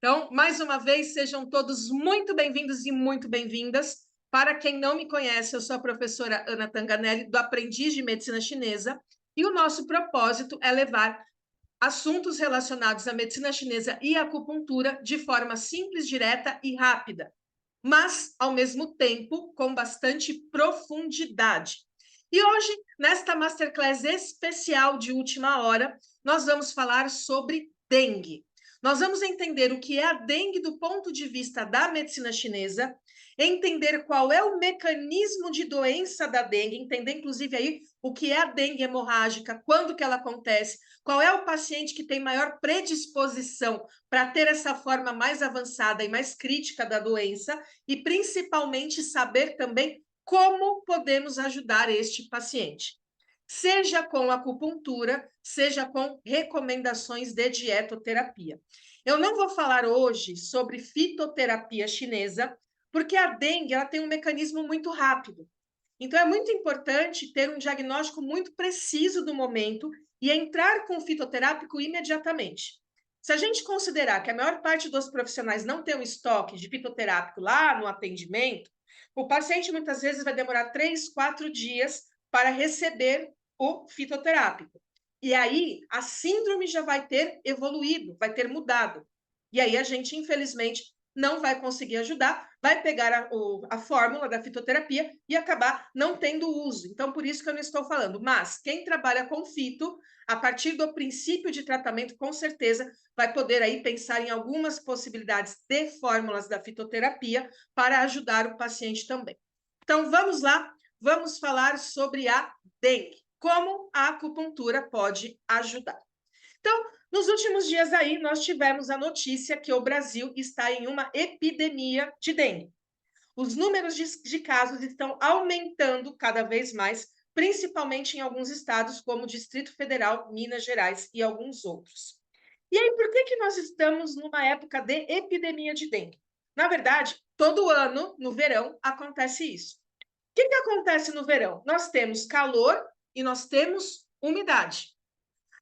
Então, mais uma vez, sejam todos muito bem-vindos e muito bem-vindas. Para quem não me conhece, eu sou a professora Ana Tanganelli, do Aprendiz de Medicina Chinesa, e o nosso propósito é levar assuntos relacionados à medicina chinesa e acupuntura de forma simples, direta e rápida, mas, ao mesmo tempo, com bastante profundidade. E hoje, nesta masterclass especial de última hora, nós vamos falar sobre dengue. Nós vamos entender o que é a dengue do ponto de vista da medicina chinesa, entender qual é o mecanismo de doença da dengue, entender inclusive aí o que é a dengue hemorrágica, quando que ela acontece, qual é o paciente que tem maior predisposição para ter essa forma mais avançada e mais crítica da doença, e principalmente saber também como podemos ajudar este paciente, seja com acupuntura, seja com recomendações de dietoterapia. Eu não vou falar hoje sobre fitoterapia chinesa, porque a dengue ela tem um mecanismo muito rápido. Então, é muito importante ter um diagnóstico muito preciso do momento e entrar com o fitoterápico imediatamente. Se a gente considerar que a maior parte dos profissionais não tem um estoque de fitoterápico lá no atendimento, o paciente muitas vezes vai demorar 3, 4 dias para receber o fitoterápico. E aí a síndrome já vai ter evoluído, vai ter mudado. E aí a gente, infelizmente, não vai conseguir ajudar, vai pegar a fórmula da fitoterapia e acabar não tendo uso. Então, por isso que eu não estou falando. Mas quem trabalha com fito, a partir do princípio de tratamento, com certeza vai poder aí pensar em algumas possibilidades de fórmulas da fitoterapia para ajudar o paciente também. Então, vamos lá, vamos falar sobre a dengue. Como a acupuntura pode ajudar. Então, nos últimos dias aí, nós tivemos a notícia que o Brasil está em uma epidemia de dengue. Os números de casos estão aumentando cada vez mais, principalmente em alguns estados, como o Distrito Federal, Minas Gerais e alguns outros. E aí, por que nós estamos numa época de epidemia de dengue? Na verdade, todo ano, no verão, acontece isso. O que acontece no verão? Nós temos calor e nós temos umidade.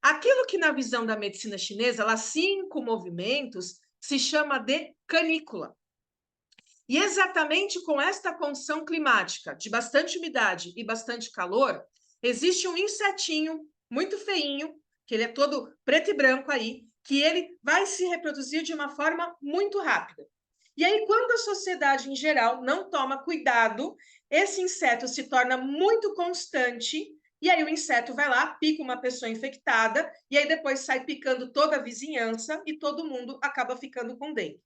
Aquilo que na visão da medicina chinesa, lá 5 movimentos, se chama de canícula. E exatamente com esta condição climática de bastante umidade e bastante calor, existe um insetinho muito feinho, que ele é todo preto e branco aí, que ele vai se reproduzir de uma forma muito rápida. E aí, quando a sociedade em geral não toma cuidado, esse inseto se torna muito constante, e aí o inseto vai lá, pica uma pessoa infectada, e aí depois sai picando toda a vizinhança e todo mundo acaba ficando com dengue.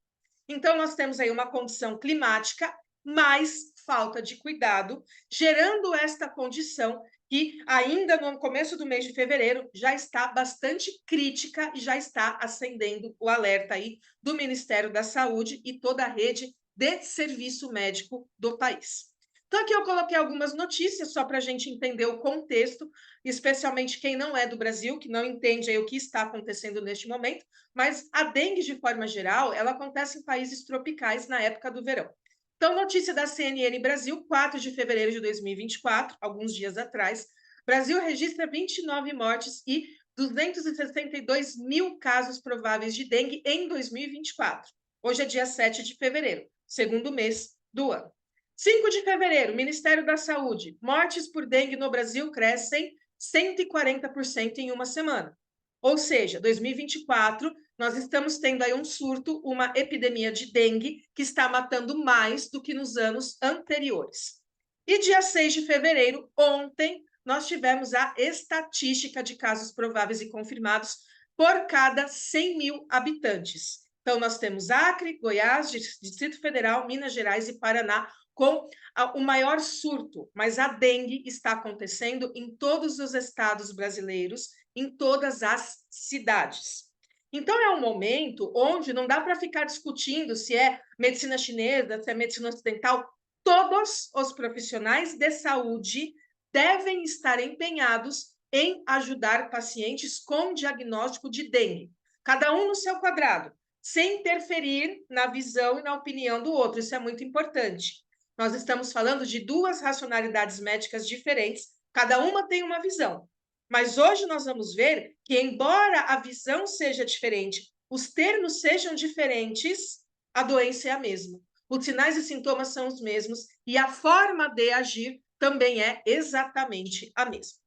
Então, nós temos aí uma condição climática, mais falta de cuidado, gerando esta condição que ainda no começo do mês de fevereiro já está bastante crítica e já está acendendo o alerta aí do Ministério da Saúde e toda a rede de serviço médico do país. Então, aqui eu coloquei algumas notícias só para a gente entender o contexto, especialmente quem não é do Brasil, que não entende aí o que está acontecendo neste momento, mas a dengue, de forma geral, ela acontece em países tropicais na época do verão. Então, notícia da CNN Brasil, 4 de fevereiro de 2024, alguns dias atrás, Brasil registra 29 mortes e 262 mil casos prováveis de dengue em 2024. Hoje é dia 7 de fevereiro, segundo mês do ano. 5 de fevereiro, Ministério da Saúde, mortes por dengue no Brasil crescem 140% em uma semana. Ou seja, 2024, nós estamos tendo aí um surto, uma epidemia de dengue que está matando mais do que nos anos anteriores. E dia 6 de fevereiro, ontem, nós tivemos a estatística de casos prováveis e confirmados por cada 100 mil habitantes. Então, nós temos Acre, Goiás, Distrito Federal, Minas Gerais e Paraná com o maior surto, mas a dengue está acontecendo em todos os estados brasileiros, em todas as cidades. Então, é um momento onde não dá para ficar discutindo se é medicina chinesa, se é medicina ocidental. Todos os profissionais de saúde devem estar empenhados em ajudar pacientes com diagnóstico de dengue, cada um no seu quadrado, sem interferir na visão e na opinião do outro. Isso é muito importante. Nós estamos falando de duas racionalidades médicas diferentes, cada uma tem uma visão. Mas hoje nós vamos ver que, embora a visão seja diferente, os termos sejam diferentes, a doença é a mesma. Os sinais e sintomas são os mesmos e a forma de agir também é exatamente a mesma.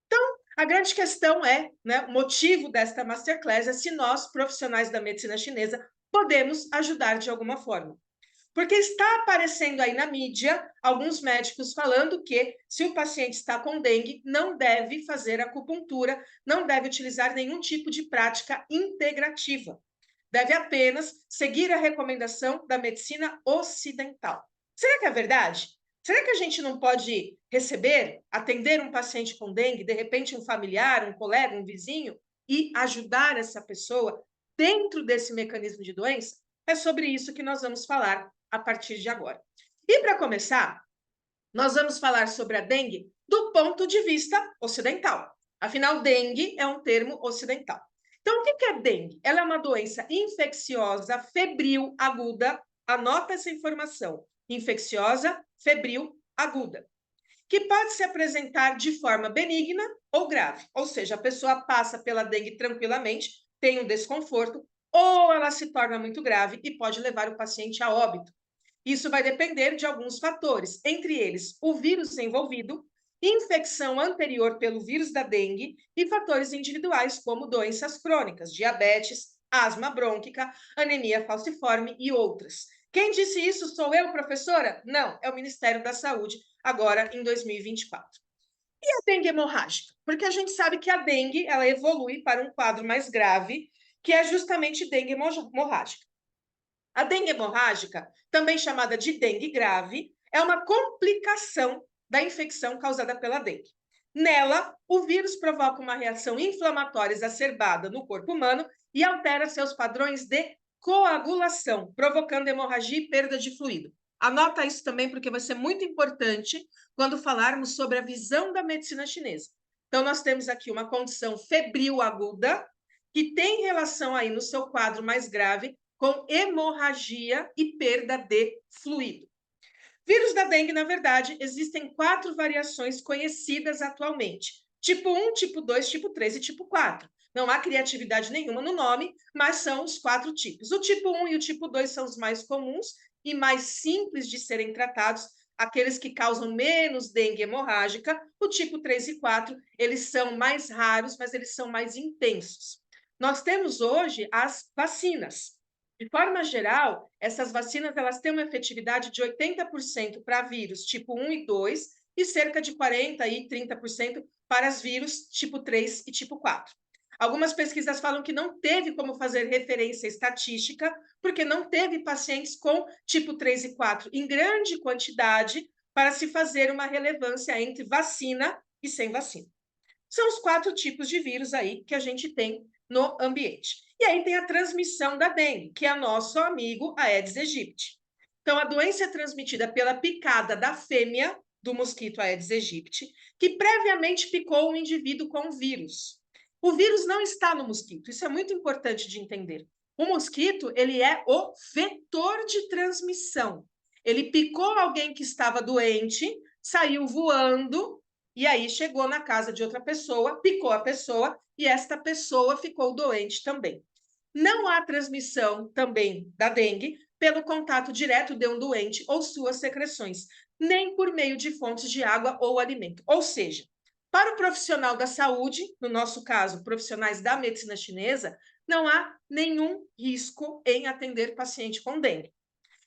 Então, a grande questão é, né, o motivo desta masterclass é se nós, profissionais da medicina chinesa, podemos ajudar de alguma forma. Porque está aparecendo aí na mídia alguns médicos falando que se o paciente está com dengue, não deve fazer acupuntura, não deve utilizar nenhum tipo de prática integrativa. Deve apenas seguir a recomendação da medicina ocidental. Será que é verdade? Será que a gente não pode receber, atender um paciente com dengue, de repente um familiar, um colega, um vizinho, e ajudar essa pessoa dentro desse mecanismo de doença? É sobre isso que nós vamos falar a partir de agora. E para começar, nós vamos falar sobre a dengue do ponto de vista ocidental. Afinal, dengue é um termo ocidental. Então, o que é dengue? Ela é uma doença infecciosa, febril, aguda. Anota essa informação. Infecciosa, febril, aguda. Que pode se apresentar de forma benigna ou grave. Ou seja, a pessoa passa pela dengue tranquilamente, tem um desconforto, ou ela se torna muito grave e pode levar o paciente a óbito. Isso vai depender de alguns fatores, entre eles o vírus envolvido, infecção anterior pelo vírus da dengue e fatores individuais, como doenças crônicas, diabetes, asma brônquica, anemia falciforme e outras. Quem disse isso sou eu, professora? Não, é o Ministério da Saúde, agora em 2024. E a dengue hemorrágica? Porque a gente sabe que a dengue ela evolui para um quadro mais grave, que é justamente dengue hemorrágica. A dengue hemorrágica, também chamada de dengue grave, é uma complicação da infecção causada pela dengue. Nela, o vírus provoca uma reação inflamatória exacerbada no corpo humano e altera seus padrões de coagulação, provocando hemorragia e perda de fluido. Anota isso também, porque vai ser muito importante quando falarmos sobre a visão da medicina chinesa. Então, nós temos aqui uma condição febril aguda, que tem relação aí no seu quadro mais grave com hemorragia e perda de fluido. Vírus da dengue, na verdade, existem 4 variações conhecidas atualmente. Tipo 1, tipo 2, tipo 3 e tipo 4. Não há criatividade nenhuma no nome, mas são os 4 tipos. O tipo 1 e o tipo 2 são os mais comuns e mais simples de serem tratados, aqueles que causam menos dengue hemorrágica. O tipo 3 e 4, eles são mais raros, mas eles são mais intensos. Nós temos hoje as vacinas. De forma geral, essas vacinas elas têm uma efetividade de 80% para vírus tipo 1 e 2 e cerca de 40% e 30% para os vírus tipo 3 e tipo 4. Algumas pesquisas falam que não teve como fazer referência estatística, porque não teve pacientes com tipo 3 e 4 em grande quantidade para se fazer uma relevância entre vacina e sem vacina. São os 4 tipos de vírus aí que a gente tem no ambiente. E aí tem a transmissão da dengue, que é nosso amigo Aedes aegypti. Então, a doença é transmitida pela picada da fêmea do mosquito Aedes aegypti, que previamente picou um indivíduo com vírus. O vírus não está no mosquito, isso é muito importante de entender. O mosquito, ele é o vetor de transmissão. Ele picou alguém que estava doente, saiu voando, e aí chegou na casa de outra pessoa, picou a pessoa, e esta pessoa ficou doente também. Não há transmissão também da dengue pelo contato direto de um doente ou suas secreções, nem por meio de fontes de água ou alimento. Ou seja, para o profissional da saúde, no nosso caso, profissionais da medicina chinesa, não há nenhum risco em atender paciente com dengue.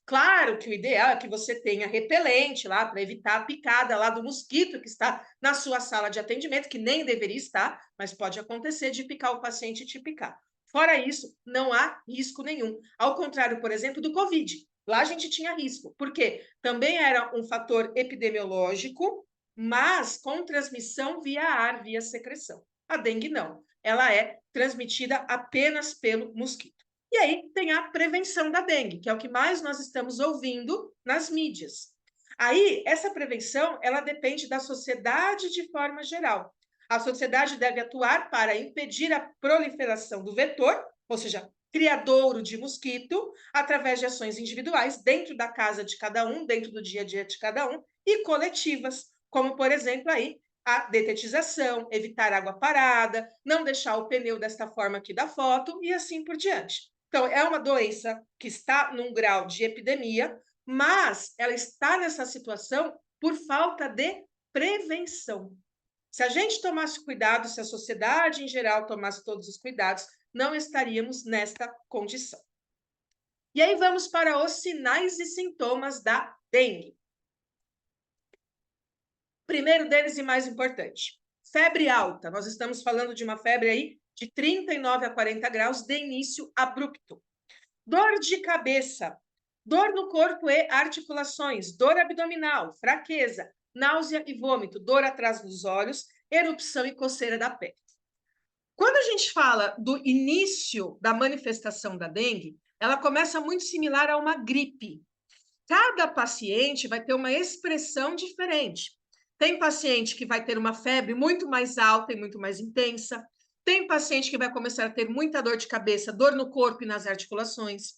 Claro que o ideal é que você tenha repelente lá para evitar a picada lá do mosquito que está na sua sala de atendimento, que nem deveria estar, mas pode acontecer de picar o paciente e te picar. Fora isso, não há risco nenhum. Ao contrário, por exemplo, do Covid. Lá a gente tinha risco, porque também era um fator epidemiológico, mas com transmissão via ar, via secreção. A dengue não. Ela é transmitida apenas pelo mosquito. E aí tem a prevenção da dengue, que é o que mais nós estamos ouvindo nas mídias. Aí, essa prevenção, ela depende da sociedade de forma geral. A sociedade deve atuar para impedir a proliferação do vetor, ou seja, criadouro de mosquito, através de ações individuais dentro da casa de cada um, dentro do dia a dia de cada um, e coletivas, como, por exemplo, aí, a detetização, evitar água parada, não deixar o pneu desta forma aqui da foto e assim por diante. Então, é uma doença que está num grau de epidemia, mas ela está nessa situação por falta de prevenção. Se a gente tomasse cuidado, se a sociedade em geral tomasse todos os cuidados, não estaríamos nesta condição. E aí vamos para os sinais e sintomas da dengue. Primeiro deles e mais importante, febre alta. Nós estamos falando de uma febre aí de 39 a 40 graus de início abrupto. Dor de cabeça, dor no corpo e articulações, dor abdominal, fraqueza, náusea e vômito, dor atrás dos olhos, erupção e coceira da pele. Quando a gente fala do início da manifestação da dengue, ela começa muito similar a uma gripe. Cada paciente vai ter uma expressão diferente. Tem paciente que vai ter uma febre muito mais alta e muito mais intensa. Tem paciente que vai começar a ter muita dor de cabeça, dor no corpo e nas articulações.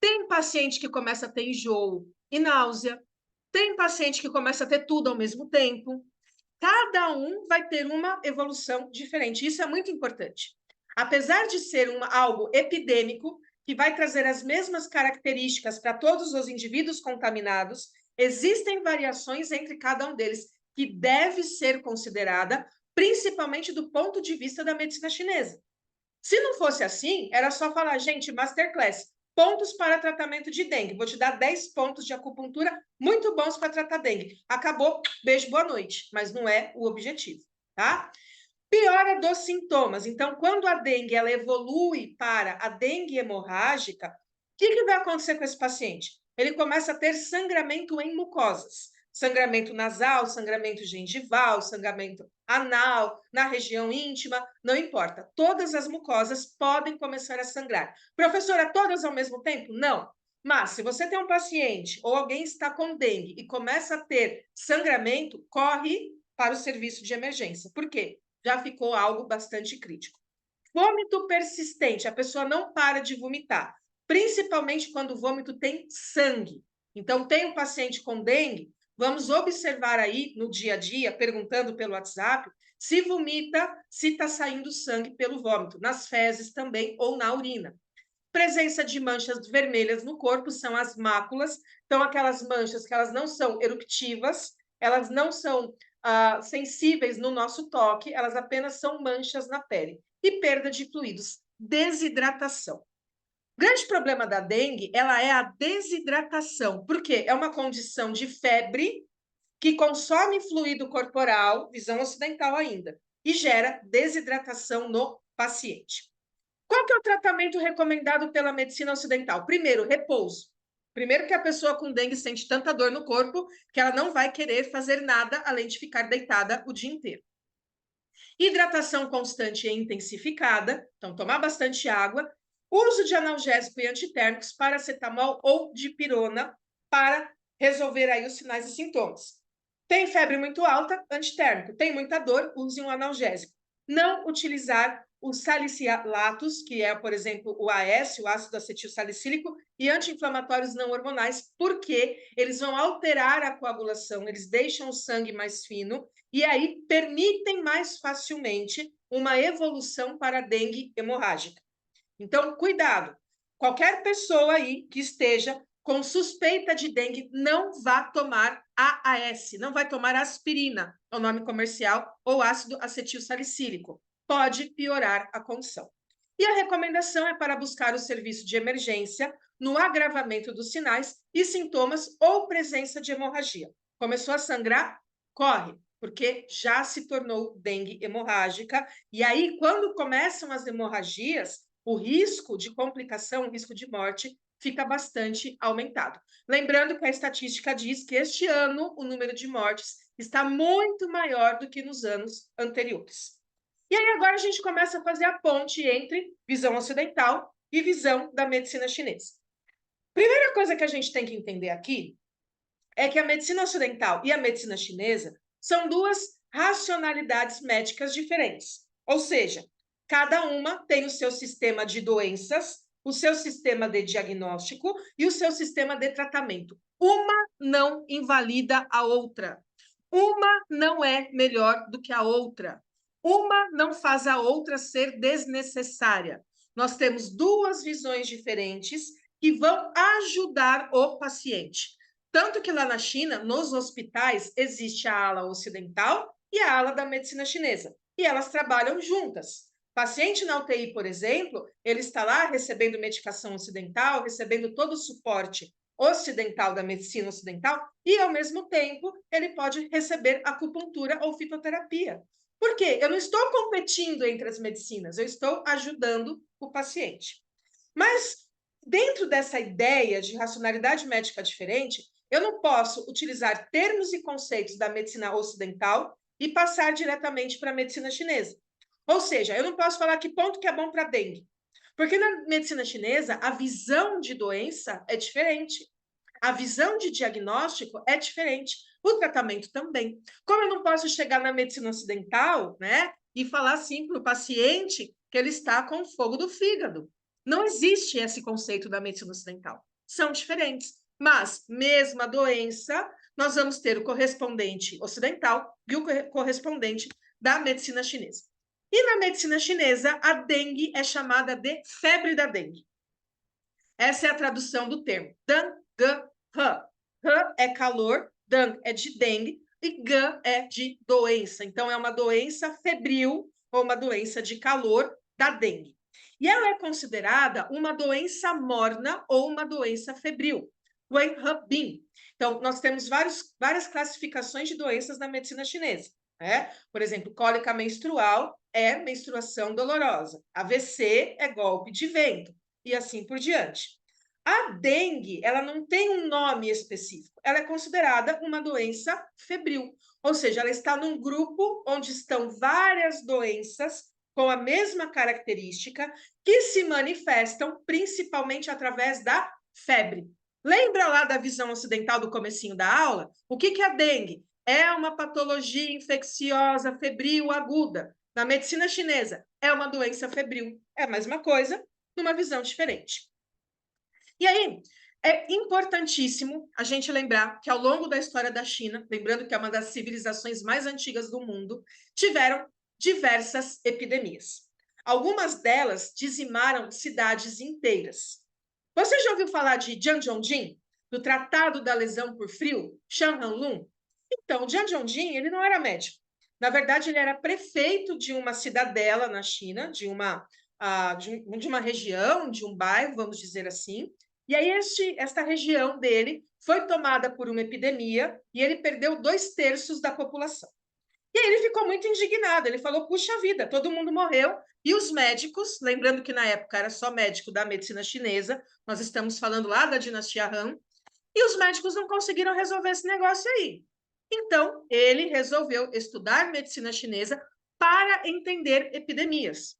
Tem paciente que começa a ter enjoo e náusea. Tem paciente que começa a ter tudo ao mesmo tempo. Cada um vai ter uma evolução diferente. Isso é muito importante. Apesar de ser algo epidêmico, que vai trazer as mesmas características para todos os indivíduos contaminados, existem variações entre cada um deles que deve ser considerada, principalmente do ponto de vista da medicina chinesa. Se não fosse assim, era só falar, gente, masterclass, pontos para tratamento de dengue. Vou te dar 10 pontos de acupuntura muito bons para tratar dengue. Acabou, beijo, boa noite. Mas não é o objetivo, tá? Piora dos sintomas. Então, quando a dengue ela evolui para a dengue hemorrágica, o que vai acontecer com esse paciente? Ele começa a ter sangramento em mucosas. Sangramento nasal, sangramento gengival, sangramento anal, na região íntima, não importa. Todas as mucosas podem começar a sangrar. Professora, todas ao mesmo tempo? Não. Mas, se você tem um paciente ou alguém está com dengue e começa a ter sangramento, corre para o serviço de emergência. Por quê? Já ficou algo bastante crítico. Vômito persistente, a pessoa não para de vomitar, principalmente quando o vômito tem sangue. Então, tem um paciente com dengue, vamos observar aí no dia a dia, perguntando pelo WhatsApp, se vomita, se está saindo sangue pelo vômito, nas fezes também ou na urina. Presença de manchas vermelhas no corpo são as máculas, então aquelas manchas que elas não são eruptivas, elas não são sensíveis no nosso toque, elas apenas são manchas na pele. E perda de fluidos, desidratação. O grande problema da dengue, ela é a desidratação, porque é uma condição de febre que consome fluido corporal, visão ocidental ainda, e gera desidratação no paciente. Qual que é o tratamento recomendado pela medicina ocidental? Primeiro, repouso. Primeiro que a pessoa com dengue sente tanta dor no corpo que ela não vai querer fazer nada além de ficar deitada o dia inteiro. Hidratação constante e intensificada, então tomar bastante água. Uso de analgésico e antitérmicos, paracetamol ou dipirona para resolver aí os sinais e sintomas. Tem febre muito alta, antitérmico. Tem muita dor, use um analgésico. Não utilizar os salicilatos, que é, por exemplo, o AS, o ácido acetil salicílico, e anti-inflamatórios não hormonais, porque eles vão alterar a coagulação, eles deixam o sangue mais fino e aí permitem mais facilmente uma evolução para a dengue hemorrágica. Então, cuidado. Qualquer pessoa aí que esteja com suspeita de dengue não vá tomar AAS, não vai tomar aspirina, é o nome comercial, ou ácido acetil salicílico. Pode piorar a condição. E a recomendação é para buscar o serviço de emergência no agravamento dos sinais e sintomas ou presença de hemorragia. Começou a sangrar? Corre, porque já se tornou dengue hemorrágica. E aí, quando começam as hemorragias, o risco de complicação, o risco de morte, fica bastante aumentado. Lembrando que a estatística diz que este ano o número de mortes está muito maior do que nos anos anteriores. E aí agora a gente começa a fazer a ponte entre visão ocidental e visão da medicina chinesa. Primeira coisa que a gente tem que entender aqui é que a medicina ocidental e a medicina chinesa são duas racionalidades médicas diferentes. Ou seja, cada uma tem o seu sistema de doenças, o seu sistema de diagnóstico e o seu sistema de tratamento. Uma não invalida a outra. Uma não é melhor do que a outra. Uma não faz a outra ser desnecessária. Nós temos duas visões diferentes que vão ajudar o paciente. Tanto que lá na China, nos hospitais, existe a ala ocidental e a ala da medicina chinesa. E elas trabalham juntas. Paciente na UTI, por exemplo, ele está lá recebendo medicação ocidental, recebendo todo o suporte ocidental da medicina ocidental e, ao mesmo tempo, ele pode receber acupuntura ou fitoterapia. Por quê? Eu não estou competindo entre as medicinas, eu estou ajudando o paciente. Mas, dentro dessa ideia de racionalidade médica diferente, eu não posso utilizar termos e conceitos da medicina ocidental e passar diretamente para a medicina chinesa. Ou seja, eu não posso falar que ponto que é bom para dengue, porque na medicina chinesa a visão de doença é diferente. A visão de diagnóstico é diferente, o tratamento também. Como eu não posso chegar na medicina ocidental, né, e falar assim para o paciente que ele está com fogo do fígado. Não existe esse conceito da medicina ocidental. São diferentes. Mas, mesma doença, nós vamos ter o correspondente ocidental e o correspondente da medicina chinesa. E na medicina chinesa, a dengue é chamada de febre da dengue. Essa é a tradução do termo. Dan, ge, he. He é calor, dan é de dengue e ge é de doença. Então, é uma doença febril ou uma doença de calor da dengue. E ela é considerada uma doença morna ou uma doença febril. Wen He Bin. Então, nós temos várias classificações de doenças na medicina chinesa. Né? Por exemplo, cólica menstrual é menstruação dolorosa. AVC é golpe de vento. E assim por diante. A dengue, ela não tem um nome específico. Ela é considerada uma doença febril. Ou seja, ela está num grupo onde estão várias doenças com a mesma característica que se manifestam principalmente através da febre. Lembra lá da visão ocidental do comecinho da aula? O que é a dengue? É uma patologia infecciosa febril aguda. Na medicina chinesa, é uma doença febril. É a mesma coisa, numa visão diferente. E aí, é importantíssimo a gente lembrar que ao longo da história da China, lembrando que é uma das civilizações mais antigas do mundo, tiveram diversas epidemias. Algumas delas dizimaram cidades inteiras. Você já ouviu falar de Jiang Zhongjin, do Tratado da Lesão por Frio, Shan Hanlun? Então, Jiang Zhongjin, ele não era médico. Na verdade, ele era prefeito de uma cidadela na China, de uma região, de um bairro, vamos dizer assim. E aí, esta região dele foi tomada por uma epidemia e ele perdeu 2/3 da população. E aí ele ficou muito indignado, ele falou, puxa vida, todo mundo morreu, e os médicos, lembrando que na época era só médico da medicina chinesa, nós estamos falando lá da dinastia Han, e os médicos não conseguiram resolver esse negócio aí. Então, ele resolveu estudar medicina chinesa para entender epidemias.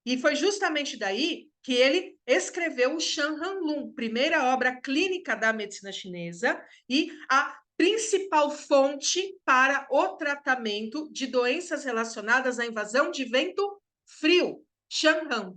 E foi justamente daí que ele escreveu o Shan Hanlun, primeira obra clínica da medicina chinesa e a principal fonte para o tratamento de doenças relacionadas à invasão de vento frio, Shan Han.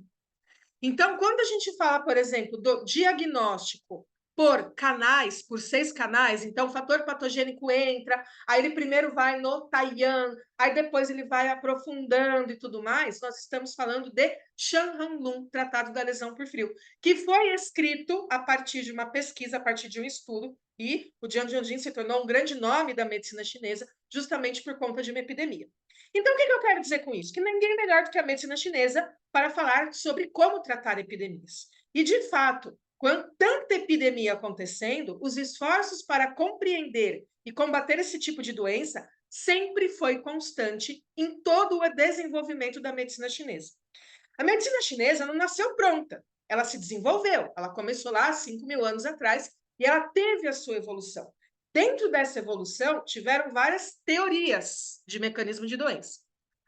Então, quando a gente fala, por exemplo, do diagnóstico por canais, por 6 canais, então o fator patogênico entra, aí ele primeiro vai no Taiyan, aí depois ele vai aprofundando e tudo mais, nós estamos falando de Shan Hanlun, Tratado da Lesão por Frio, que foi escrito a partir de uma pesquisa, a partir de um estudo, e o Jiang Zhongjin se tornou um grande nome da medicina chinesa justamente por conta de uma epidemia. Então, o que eu quero dizer com isso? Que ninguém é melhor do que a medicina chinesa para falar sobre como tratar epidemias. E, de fato, com tanta epidemia acontecendo, os esforços para compreender e combater esse tipo de doença sempre foi constante em todo o desenvolvimento da medicina chinesa. A medicina chinesa não nasceu pronta, ela se desenvolveu, ela começou lá há 5.000 anos atrás e ela teve a sua evolução. Dentro dessa evolução, tiveram várias teorias de mecanismo de doença.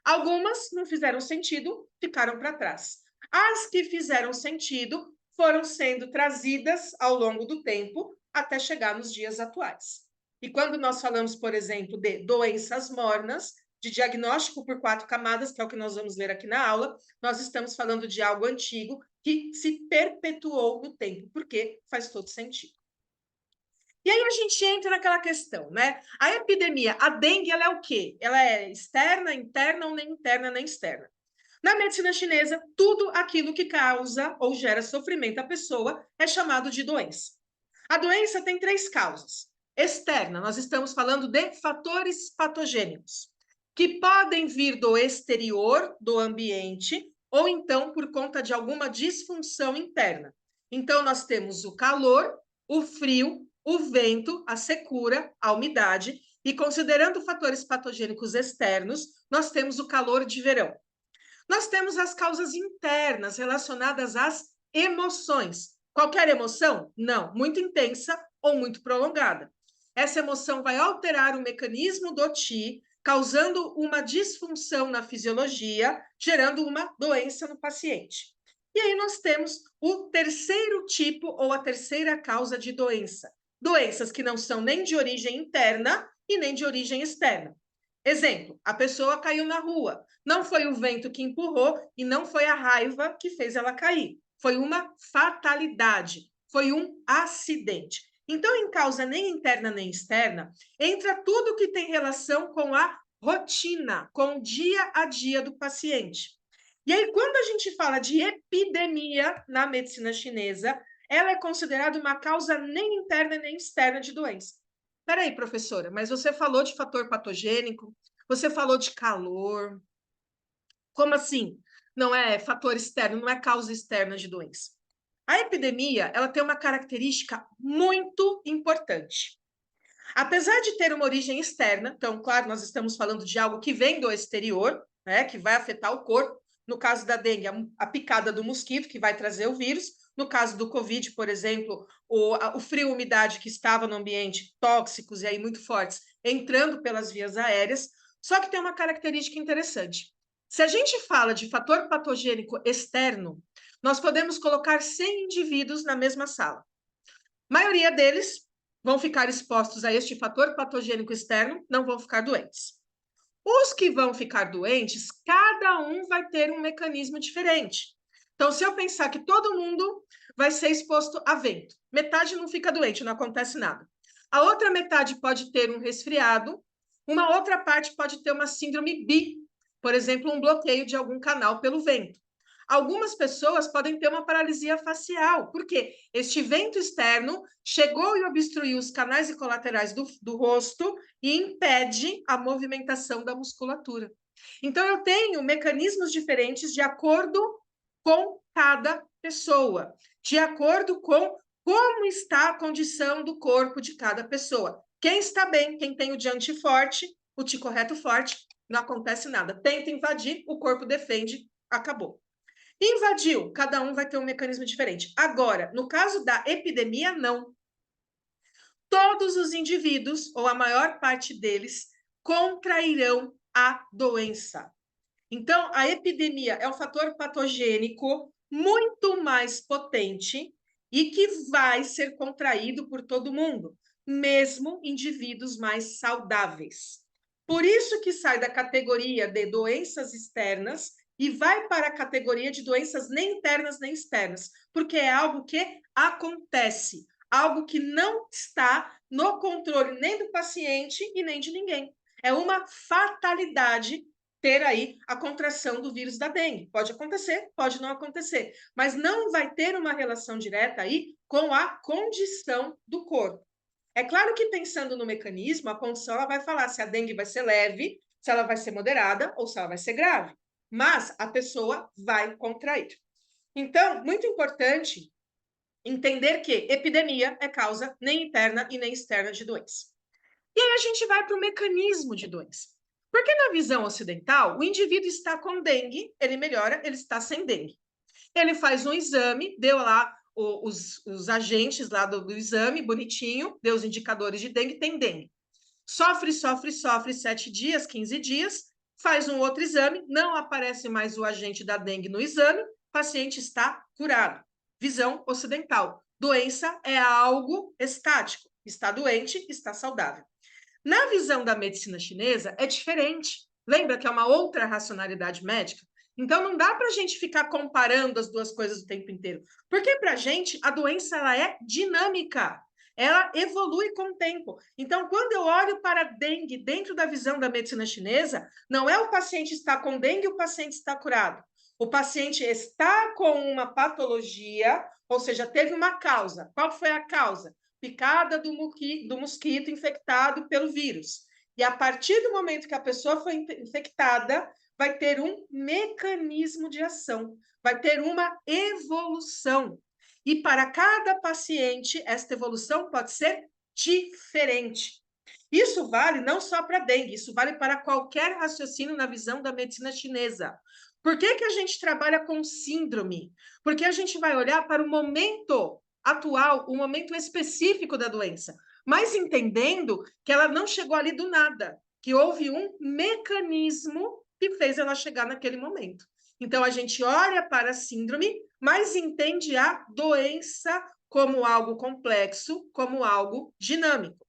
Algumas não fizeram sentido, ficaram para trás. As que fizeram sentido foram sendo trazidas ao longo do tempo até chegar nos dias atuais. E quando nós falamos, por exemplo, de doenças mornas, de diagnóstico por 4 camadas, que é o que nós vamos ler aqui na aula, nós estamos falando de algo antigo que se perpetuou no tempo, porque faz todo sentido. E aí a gente entra naquela questão, né? A epidemia, a dengue, ela é o quê? Ela é externa, interna ou nem interna nem externa? Na medicina chinesa, tudo aquilo que causa ou gera sofrimento à pessoa é chamado de doença. A doença tem três causas. Externa, nós estamos falando de fatores patogênicos, que podem vir do exterior, do ambiente, ou então por conta de alguma disfunção interna. Então, nós temos o calor, o frio, o vento, a secura, a umidade, e considerando fatores patogênicos externos, nós temos o calor de verão. Nós temos as causas internas relacionadas às emoções. Qualquer emoção? Não, muito intensa ou muito prolongada. Essa emoção vai alterar o mecanismo do Qi, causando uma disfunção na fisiologia, gerando uma doença no paciente. E aí nós temos o terceiro tipo ou a terceira causa de doença. Doenças que não são nem de origem interna e nem de origem externa. Exemplo, a pessoa caiu na rua. Não foi o vento que empurrou e não foi a raiva que fez ela cair. Foi uma fatalidade, foi um acidente. Então, em causa nem interna nem externa, entra tudo que tem relação com a rotina, com o dia a dia do paciente. E aí, quando a gente fala de epidemia na medicina chinesa, ela é considerada uma causa nem interna nem externa de doença. Peraí, professora, mas você falou de fator patogênico, você falou de calor. Como assim? Não é fator externo, não é causa externa de doença. A epidemia, ela tem uma característica muito importante. Apesar de ter uma origem externa, então, claro, nós estamos falando de algo que vem do exterior, né, que vai afetar o corpo. No caso da dengue, a picada do mosquito, que vai trazer o vírus. No caso do Covid, por exemplo, o frio e a umidade que estava no ambiente, tóxicos e aí muito fortes, entrando pelas vias aéreas. Só que tem uma característica interessante. Se a gente fala de fator patogênico externo, nós podemos colocar 100 indivíduos na mesma sala. A maioria deles vão ficar expostos a este fator patogênico externo, não vão ficar doentes. Os que vão ficar doentes, cada um vai ter um mecanismo diferente. Então, se eu pensar que todo mundo vai ser exposto a vento, metade não fica doente, não acontece nada. A outra metade pode ter um resfriado, uma outra parte pode ter uma síndrome bi, por exemplo, um bloqueio de algum canal pelo vento. Algumas pessoas podem ter uma paralisia facial, porque este vento externo chegou e obstruiu os canais e colaterais do rosto e impede a movimentação da musculatura. Então, eu tenho mecanismos diferentes de acordo com cada pessoa, de acordo com como está a condição do corpo de cada pessoa. Quem está bem, quem tem o diante forte, o ti correto forte, não acontece nada. Tenta invadir, o corpo defende, acabou. Invadiu, cada um vai ter um mecanismo diferente. Agora, no caso da epidemia, não. Todos os indivíduos, ou a maior parte deles, contrairão a doença. Então, a epidemia é um fator patogênico muito mais potente e que vai ser contraído por todo mundo, mesmo indivíduos mais saudáveis. Por isso que sai da categoria de doenças externas e vai para a categoria de doenças nem internas nem externas, porque é algo que acontece, algo que não está no controle nem do paciente e nem de ninguém. É uma fatalidade ter aí a contração do vírus da dengue. Pode acontecer, pode não acontecer, mas não vai ter uma relação direta aí com a condição do corpo. É claro que pensando no mecanismo, a condição ela vai falar se a dengue vai ser leve, se ela vai ser moderada ou se ela vai ser grave, mas a pessoa vai contrair. Então, muito importante entender que epidemia é causa nem interna e nem externa de doença. E aí a gente vai para o mecanismo de doença. Porque na visão ocidental, o indivíduo está com dengue, ele melhora, ele está sem dengue. Ele faz um exame, deu lá os agentes lá do exame, bonitinho, deu os indicadores de dengue, tem dengue. Sofre 7 dias, 15 dias, faz um outro exame, não aparece mais o agente da dengue no exame, o paciente está curado. Visão ocidental. Doença é algo estático. Está doente, está saudável. Na visão da medicina chinesa, é diferente. Lembra que é uma outra racionalidade médica? Então, não dá para a gente ficar comparando as duas coisas o tempo inteiro. Porque, para a gente, a doença ela é dinâmica. ela evolui com o tempo. Então, quando eu olho para a dengue dentro da visão da medicina chinesa, não é o paciente está com dengue, o paciente está curado. O paciente está com uma patologia, ou seja, teve uma causa. Qual foi a causa? Picada do mosquito infectado pelo vírus. E a partir do momento que a pessoa foi infectada, vai ter um mecanismo de ação, vai ter uma evolução. E para cada paciente, esta evolução pode ser diferente. Isso vale não só para dengue, isso vale para qualquer raciocínio na visão da medicina chinesa. Por que a gente trabalha com síndrome? Porque a gente vai olhar para o momento atual, o momento específico da doença, mas entendendo que ela não chegou ali do nada, que houve um mecanismo que fez ela chegar naquele momento. Então, a gente olha para a síndrome, mas entende a doença como algo complexo, como algo dinâmico.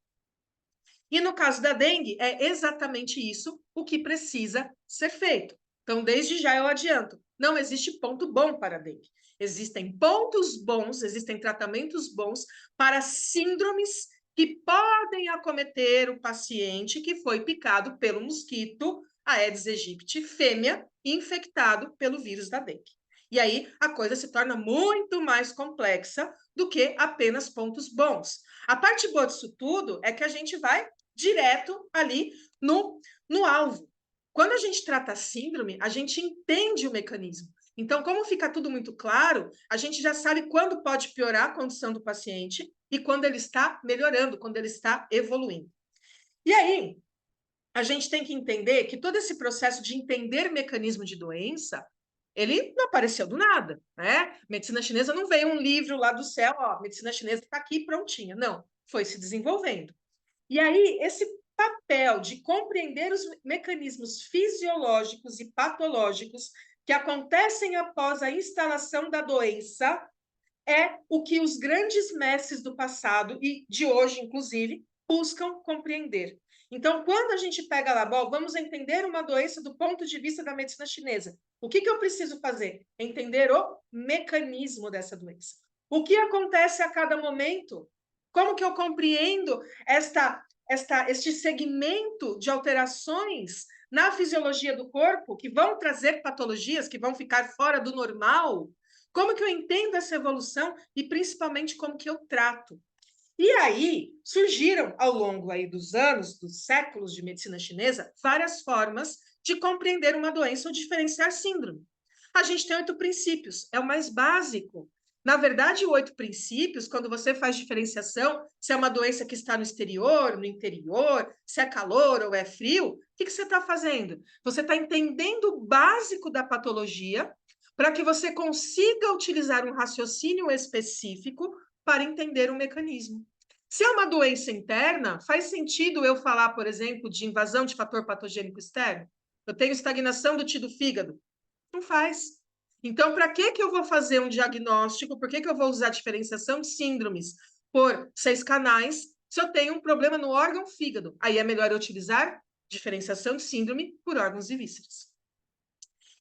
E no caso da dengue, é exatamente isso o que precisa ser feito. Então, desde já eu adianto, não existe ponto bom para a dengue. Existem pontos bons, existem tratamentos bons para síndromes que podem acometer o paciente que foi picado pelo mosquito Aedes aegypti fêmea, infectado pelo vírus da dengue. E aí a coisa se torna muito mais complexa do que apenas pontos bons. A parte boa disso tudo é que a gente vai direto ali no alvo. Quando a gente trata a síndrome, a gente entende o mecanismo. Então, como fica tudo muito claro, a gente já sabe quando pode piorar a condição do paciente e quando ele está melhorando, quando ele está evoluindo. E aí, a gente tem que entender que todo esse processo de entender mecanismo de doença, ele não apareceu do nada, né? Medicina chinesa não veio um livro lá do céu, ó, medicina chinesa está aqui prontinha. Não, foi se desenvolvendo. E aí, esse papel de compreender os mecanismos fisiológicos e patológicos que acontecem após a instalação da doença é o que os grandes mestres do passado e de hoje, inclusive, buscam compreender. Então, quando a gente pega lá, bom, vamos entender uma doença do ponto de vista da medicina chinesa. O que eu preciso fazer? Entender o mecanismo dessa doença. O que acontece a cada momento? Como que eu compreendo este segmento de alterações na fisiologia do corpo que vão trazer patologias, que vão ficar fora do normal? Como que eu entendo essa evolução e principalmente como que eu trato? E aí surgiram ao longo aí dos anos, dos séculos de medicina chinesa, várias formas de compreender uma doença ou diferenciar síndrome. A gente tem 8 princípios, é o mais básico. Na verdade, 8 princípios, quando você faz diferenciação, se é uma doença que está no exterior, no interior, se é calor ou é frio, o que você está fazendo? Você está entendendo o básico da patologia para que você consiga utilizar um raciocínio específico para entender o mecanismo. Se é uma doença interna, faz sentido eu falar, por exemplo, de invasão de fator patogênico externo? Eu tenho estagnação do tecido fígado? Não faz. Então, para que eu vou fazer um diagnóstico? Por que eu vou usar diferenciação de síndromes por 6 canais se eu tenho um problema no órgão fígado? Aí é melhor eu utilizar diferenciação de síndrome por órgãos e vísceras.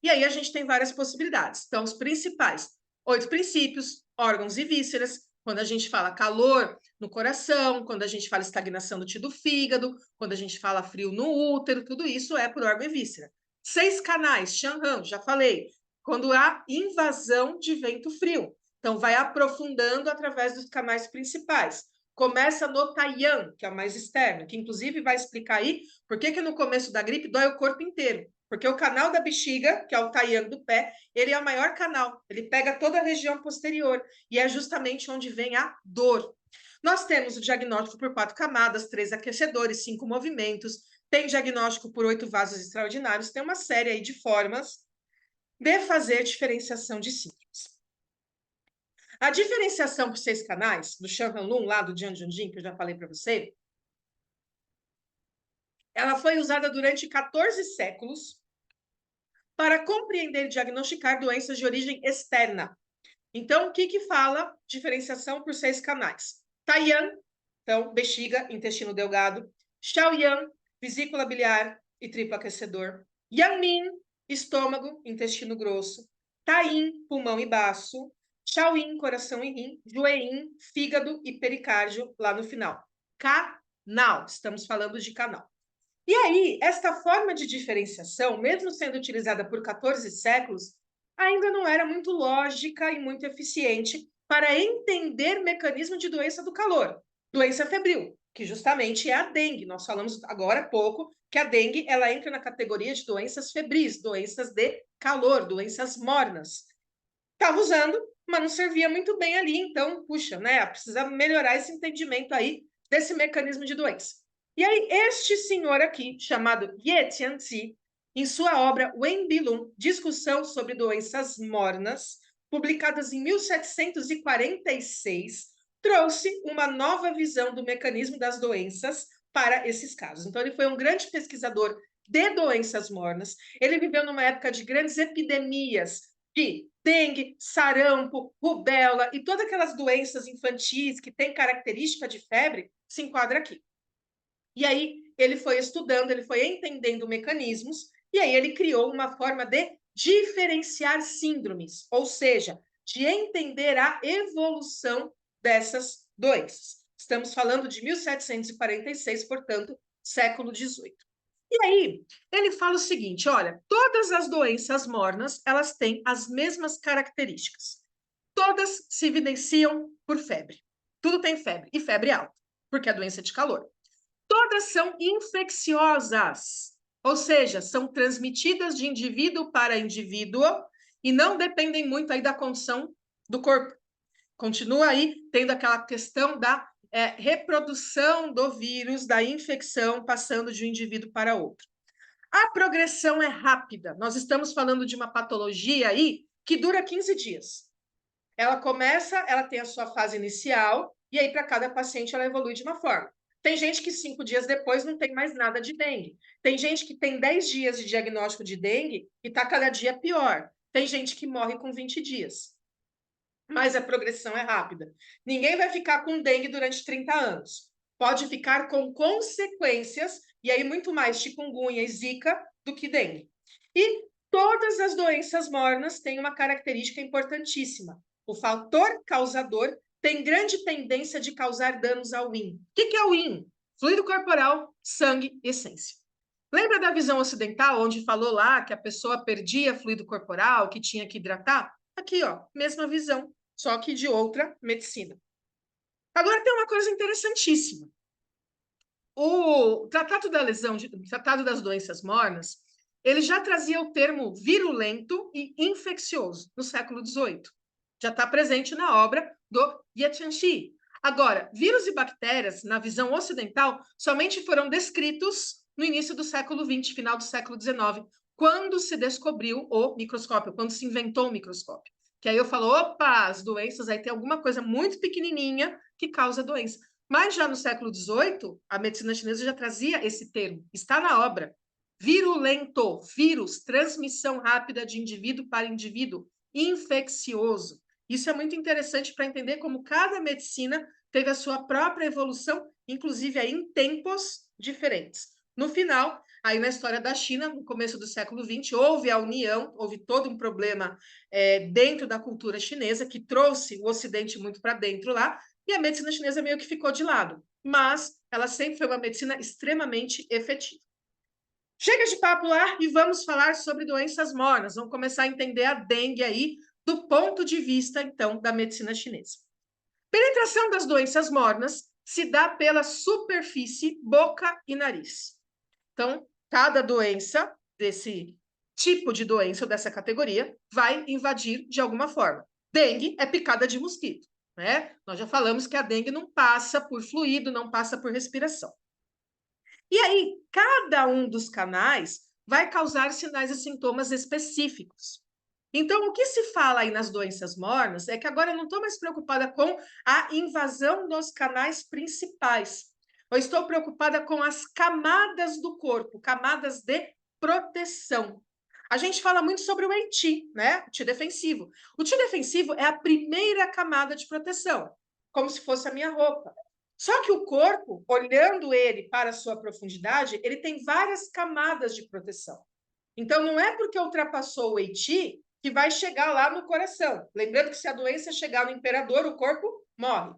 E aí a gente tem várias possibilidades. Então, os principais, 8 princípios, órgãos e vísceras, quando a gente fala calor no coração, quando a gente fala estagnação do tecido fígado, quando a gente fala frio no útero, tudo isso é por órgão e víscera. 6 canais, Shanhan, já falei, quando há invasão de vento frio. Então, vai aprofundando através dos canais principais. Começa no Taiyan, que é o mais externo, que inclusive vai explicar aí por que no começo da gripe dói o corpo inteiro. Porque o canal da bexiga, que é o Taiyan do pé, ele é o maior canal. Ele pega toda a região posterior e é justamente onde vem a dor. Nós temos o diagnóstico por 4 camadas, 3 aquecedores, 5 movimentos, tem diagnóstico por 8 vasos extraordinários, tem uma série aí de formas de fazer diferenciação de síndromes. A diferenciação por 6 canais, do Shanhan-Lun, lá do Jian Junjin, que eu já falei para você, ela foi usada durante 14 séculos para compreender e diagnosticar doenças de origem externa. Então, o que fala diferenciação por 6 canais? Taiyan, então, bexiga, intestino delgado. Shaoyan, vesícula biliar e triplo aquecedor. Yangmin, estômago, intestino grosso. Tayin, pulmão e baço. Shaoyin, coração e rim, Jueyin, fígado e pericárdio lá no final. Canal, estamos falando de canal. E aí, esta forma de diferenciação, mesmo sendo utilizada por 14 séculos, ainda não era muito lógica e muito eficiente para entender mecanismo de doença do calor, doença febril, que justamente é a dengue. Nós falamos agora há pouco que a dengue ela entra na categoria de doenças febris, doenças de calor, doenças mornas. Estava usando, mas não servia muito bem ali, então, puxa, né? Precisa melhorar esse entendimento aí desse mecanismo de doença. E aí, este senhor aqui, chamado Ye Tianzi, em sua obra Wenbilun, Discussão sobre Doenças Mornas, publicadas em 1746, trouxe uma nova visão do mecanismo das doenças para esses casos. Então, ele foi um grande pesquisador de doenças mornas. Ele viveu numa época de grandes epidemias de dengue, sarampo, rubéola e todas aquelas doenças infantis que têm característica de febre, se enquadra aqui. E aí ele foi estudando, ele foi entendendo mecanismos, e aí ele criou uma forma de diferenciar síndromes, ou seja, de entender a evolução dessas doenças. Estamos falando de 1746, portanto, século XVIII. E aí, ele fala o seguinte, olha, todas as doenças mornas, elas têm as mesmas características. Todas se evidenciam por febre. Tudo tem febre, e febre alta, porque é doença de calor. Todas são infecciosas, ou seja, são transmitidas de indivíduo para indivíduo e não dependem muito aí da condição do corpo. Continua aí tendo aquela questão da reprodução do vírus, da infecção, passando de um indivíduo para outro. A progressão é rápida. Nós estamos falando de uma patologia aí que dura 15 dias. Ela começa, ela tem a sua fase inicial, e aí para cada paciente ela evolui de uma forma. Tem gente que 5 dias depois não tem mais nada de dengue. Tem gente que tem 10 dias de diagnóstico de dengue e está cada dia pior. Tem gente que morre com 20 dias. Mas a progressão é rápida. Ninguém vai ficar com dengue durante 30 anos. Pode ficar com consequências, e aí muito mais chikungunya e zika do que dengue. E todas as doenças mornas têm uma característica importantíssima. O fator causador tem grande tendência de causar danos ao rim. O que é o rim? Fluido corporal, sangue e essência. Lembra da visão ocidental, onde falou lá que a pessoa perdia fluido corporal, que tinha que hidratar? Aqui, ó, mesma visão, só que de outra medicina. Agora tem uma coisa interessantíssima. O Tratado da Lesão, o Tratado das Doenças Mornas, ele já trazia o termo virulento e infeccioso no século XVIII. Já está presente na obra do Ye Tianxi. Agora, vírus e bactérias, na visão ocidental, somente foram descritos no início do século XX, final do século XIX, quando se descobriu o microscópio, quando se inventou o microscópio. Que aí eu falo, opa, as doenças, aí tem alguma coisa muito pequenininha que causa doença. Mas já no século XVIII, a medicina chinesa já trazia esse termo, está na obra. Virulento, vírus, transmissão rápida de indivíduo para indivíduo, infeccioso. Isso é muito interessante para entender como cada medicina teve a sua própria evolução, inclusive aí em tempos diferentes. No final, aí na história da China, no começo do século XX, houve a união, houve todo um problema dentro da cultura chinesa que trouxe o Ocidente muito para dentro lá, e a medicina chinesa meio que ficou de lado. Mas ela sempre foi uma medicina extremamente efetiva. Chega de papo lá e vamos falar sobre doenças mornas. Vamos começar a entender a dengue aí do ponto de vista, então, da medicina chinesa. Penetração das doenças mornas se dá pela superfície, boca e nariz. Então, cada doença desse tipo de doença ou dessa categoria vai invadir de alguma forma. Dengue é picada de mosquito, né? Nós já falamos que a dengue não passa por fluido, não passa por respiração. E aí, cada um dos canais vai causar sinais e sintomas específicos. Então, o que se fala aí nas doenças mornas é que agora eu não estou mais preocupada com a invasão dos canais principais. Eu estou preocupada com as camadas do corpo, camadas de proteção. A gente fala muito sobre o T, né? O T defensivo. O T defensivo é a primeira camada de proteção, como se fosse a minha roupa. Só que o corpo, olhando ele para a sua profundidade, ele tem várias camadas de proteção. Então, não é porque ultrapassou o T que vai chegar lá no coração. Lembrando que se a doença chegar no imperador, o corpo morre.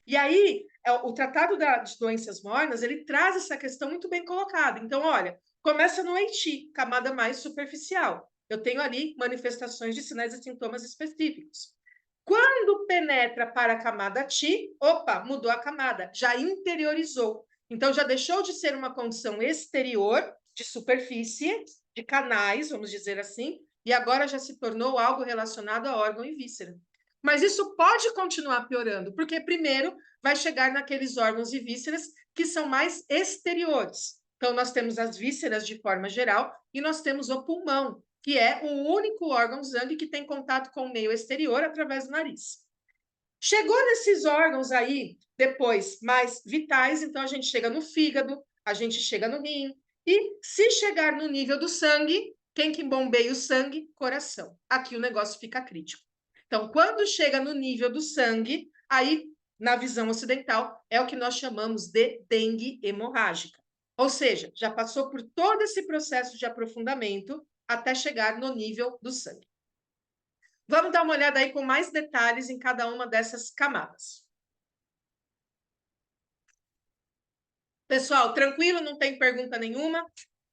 E aí, o Tratado de Doenças Mornas, ele traz essa questão muito bem colocada. Então, olha, começa no Eiti, camada mais superficial. Eu tenho ali manifestações de sinais e sintomas específicos. Quando penetra para a camada Ti, opa, mudou a camada, já interiorizou. Então, já deixou de ser uma condição exterior, de superfície, de canais, vamos dizer assim, e agora já se tornou algo relacionado a órgão e víscera. Mas isso pode continuar piorando, porque primeiro vai chegar naqueles órgãos e vísceras que são mais exteriores. Então, nós temos as vísceras de forma geral e nós temos o pulmão, que é o único órgão sangue que tem contato com o meio exterior através do nariz. Chegou nesses órgãos aí, depois, mais vitais, então a gente chega no fígado, a gente chega no rim, e se chegar no nível do sangue, quem que bombeia o sangue? Coração. Aqui o negócio fica crítico. Então, quando chega no nível do sangue, aí, na visão ocidental, é o que nós chamamos de dengue hemorrágica. Ou seja, já passou por todo esse processo de aprofundamento até chegar no nível do sangue. Vamos dar uma olhada aí com mais detalhes em cada uma dessas camadas. Pessoal, tranquilo, não tem pergunta nenhuma.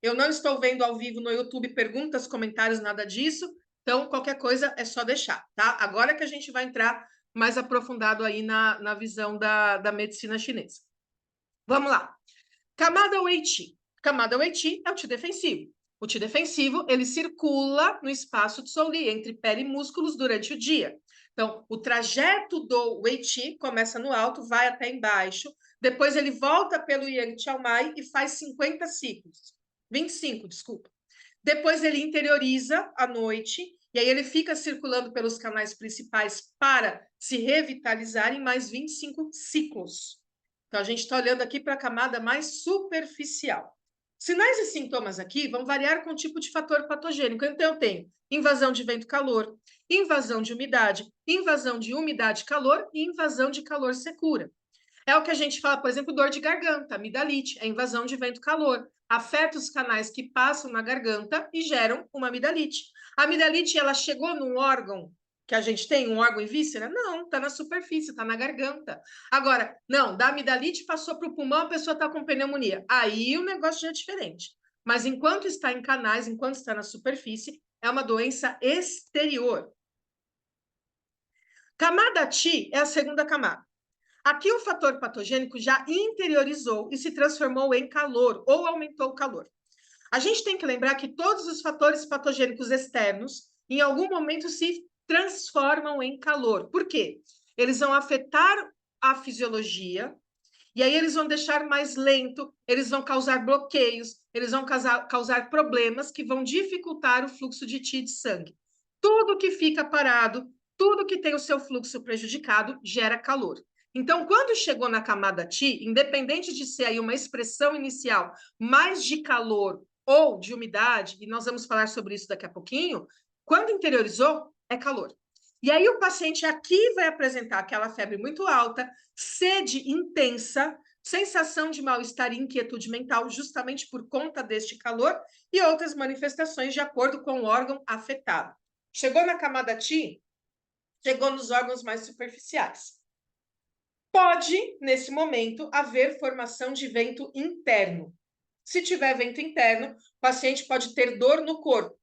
Eu não estou vendo ao vivo no YouTube perguntas, comentários, nada disso. Então, qualquer coisa é só deixar, tá? Agora que a gente vai entrar mais aprofundado aí na visão da medicina chinesa. Vamos lá. Camada Wei Qi. Camada Wei Qi é o Qi defensivo. O Qi defensivo, ele circula no espaço Tsou-Li, entre pele e músculos durante o dia. Então, o trajeto do Wei Qi começa no alto, vai até embaixo, depois ele volta pelo Yang Chao Mai e faz 50 ciclos. 25, desculpa. Depois ele interioriza à noite, e aí ele fica circulando pelos canais principais para se revitalizar em mais 25 ciclos. Então, a gente está olhando aqui para a camada mais superficial. Sinais e sintomas aqui vão variar com o tipo de fator patogênico. Então, eu tenho invasão de vento-calor, invasão de umidade-calor e invasão de calor-secura. É o que a gente fala, por exemplo, dor de garganta, amidalite, é invasão de vento-calor. Afeta os canais que passam na garganta e geram uma amidalite. A amidalite, ela chegou num órgão que a gente tem, um órgão e víscera? Não, está na superfície, está na garganta. Agora, não, da amidalite passou para o pulmão, a pessoa está com pneumonia. Aí o negócio já é diferente. Mas enquanto está em canais, enquanto está na superfície, é uma doença exterior. Camada Ti é a segunda camada. Aqui o fator patogênico já interiorizou e se transformou em calor ou aumentou o calor. A gente tem que lembrar que todos os fatores patogênicos externos, em algum momento, se transformam em calor. Por quê? Eles vão afetar a fisiologia, e aí eles vão deixar mais lento, eles vão causar bloqueios, eles vão causar problemas que vão dificultar o fluxo de Qi de sangue. Tudo que fica parado, tudo que tem o seu fluxo prejudicado, gera calor. Então, quando chegou na camada Qi, independente de ser aí uma expressão inicial mais de calor ou de umidade, e nós vamos falar sobre isso daqui a pouquinho, quando interiorizou, é calor. E aí o paciente aqui vai apresentar aquela febre muito alta, sede intensa, sensação de mal-estar e inquietude mental, justamente por conta deste calor, e outras manifestações de acordo com o órgão afetado. Chegou na camada Qi, chegou nos órgãos mais superficiais. Pode, nesse momento, haver formação de vento interno. Se tiver vento interno, o paciente pode ter dor no corpo.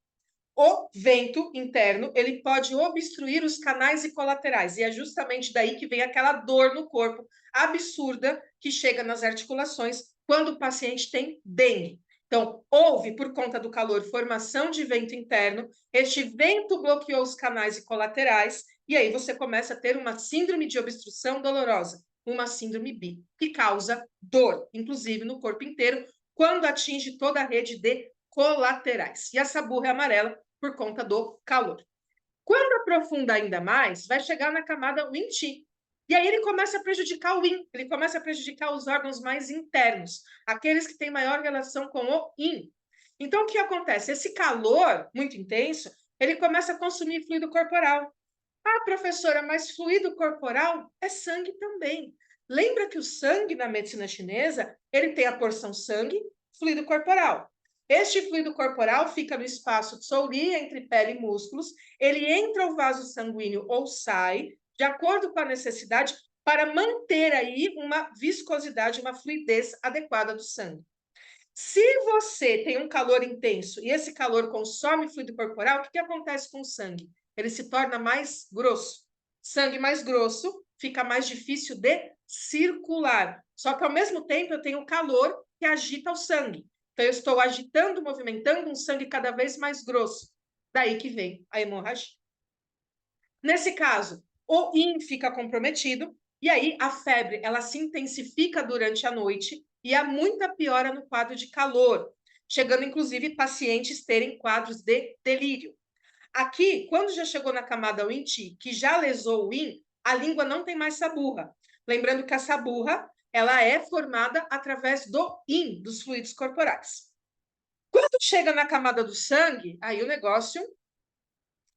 O vento interno, ele pode obstruir os canais e colaterais, e é justamente daí que vem aquela dor no corpo absurda que chega nas articulações quando o paciente tem dengue. Então, houve, por conta do calor, formação de vento interno, este vento bloqueou os canais e colaterais, e aí você começa a ter uma síndrome de obstrução dolorosa, uma síndrome BI, que causa dor, inclusive no corpo inteiro, quando atinge toda a rede de colaterais. E essa burra é amarela por conta do calor. Quando aprofunda ainda mais, vai chegar na camada Yin Qi. E aí ele começa a prejudicar o Yin, ele começa a prejudicar os órgãos mais internos, aqueles que têm maior relação com o Yin. Então, o que acontece? Esse calor muito intenso, ele começa a consumir fluido corporal. Ah, professora, mas fluido corporal é sangue também. Lembra que o sangue na medicina chinesa, ele tem a porção sangue, fluido corporal. Este fluido corporal fica no espaço Tsou-Ri, entre pele e músculos, ele entra ao vaso sanguíneo ou sai, de acordo com a necessidade, para manter aí uma viscosidade, uma fluidez adequada do sangue. Se você tem um calor intenso e esse calor consome fluido corporal, o que acontece com o sangue? Ele se torna mais grosso. Sangue mais grosso fica mais difícil de circular. Só que, ao mesmo tempo, eu tenho calor que agita o sangue. Então, eu estou agitando, movimentando um sangue cada vez mais grosso. Daí que vem a hemorragia. Nesse caso, o rim fica comprometido e aí a febre ela se intensifica durante a noite e há muita piora no quadro de calor, chegando inclusive pacientes terem quadros de delírio. Aqui, quando já chegou na camada Winti, que já lesou o rim, a língua não tem mais saburra. Lembrando que a saburra ela é formada através do rim, dos fluidos corporais. Quando chega na camada do sangue, aí o negócio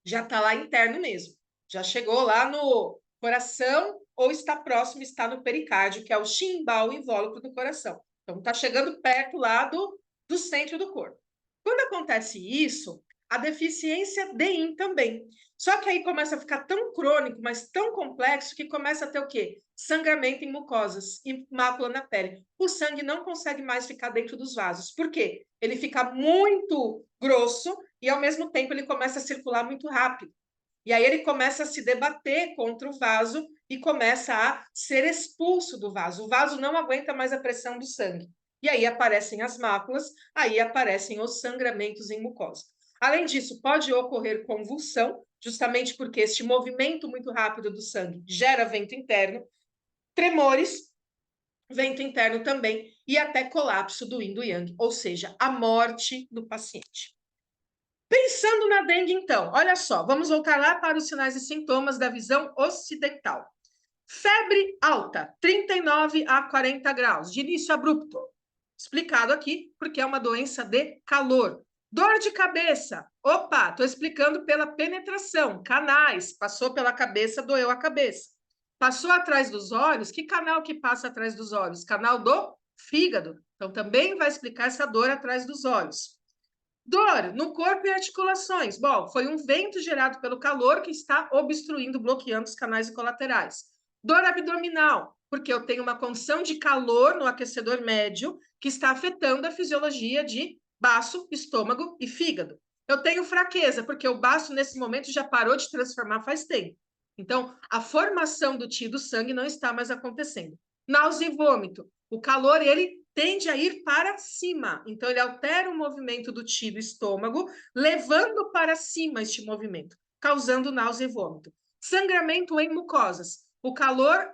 já está lá interno mesmo. Já chegou lá no coração ou está próximo, está no pericárdio, que é o chimbal invólucro do coração. Então, está chegando perto lá do centro do corpo. Quando acontece isso, a deficiência de yin também. Só que aí começa a ficar tão crônico, mas tão complexo, que começa a ter o quê? Sangramento em mucosas e mácula na pele. O sangue não consegue mais ficar dentro dos vasos. Por quê? Ele fica muito grosso e, ao mesmo tempo, ele começa a circular muito rápido. E aí ele começa a se debater contra o vaso e começa a ser expulso do vaso. O vaso não aguenta mais a pressão do sangue. E aí aparecem as máculas, aí aparecem os sangramentos em mucosa. Além disso, pode ocorrer convulsão, justamente porque este movimento muito rápido do sangue gera vento interno, tremores, vento interno também, e até colapso do yin do yang, ou seja, a morte do paciente. Pensando na dengue, então, olha só, vamos voltar lá para os sinais e sintomas da visão ocidental. Febre alta, 39 a 40 graus, de início abrupto. Explicado aqui, porque é uma doença de calor. Dor de cabeça, opa, estou explicando pela penetração, canais, passou pela cabeça, doeu a cabeça. Passou atrás dos olhos, que canal que passa atrás dos olhos? Canal do fígado. Então, também vai explicar essa dor atrás dos olhos. Dor no corpo e articulações. Bom, foi um vento gerado pelo calor que está obstruindo, bloqueando os canais colaterais. Dor abdominal, porque eu tenho uma condição de calor no aquecedor médio que está afetando a fisiologia de baço, estômago e fígado. Eu tenho fraqueza, porque o baço, nesse momento, já parou de transformar faz tempo. Então, a formação do tio do sangue não está mais acontecendo. Náusea e vômito. O calor, ele tende a ir para cima. Então, ele altera o movimento do ti do estômago, levando para cima este movimento, causando náusea e vômito. Sangramento em mucosas. O calor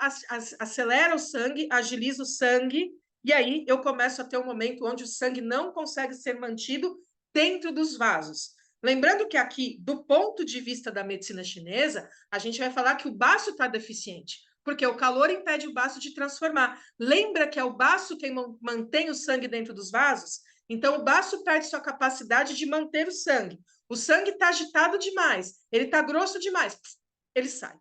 acelera o sangue, agiliza o sangue, e aí eu começo a ter um momento onde o sangue não consegue ser mantido dentro dos vasos. Lembrando que aqui, do ponto de vista da medicina chinesa, a gente vai falar que o baço está deficiente, porque o calor impede o baço de transformar. Lembra que é o baço quem mantém o sangue dentro dos vasos? Então, o baço perde sua capacidade de manter o sangue. O sangue está agitado demais, ele está grosso demais, ele sai.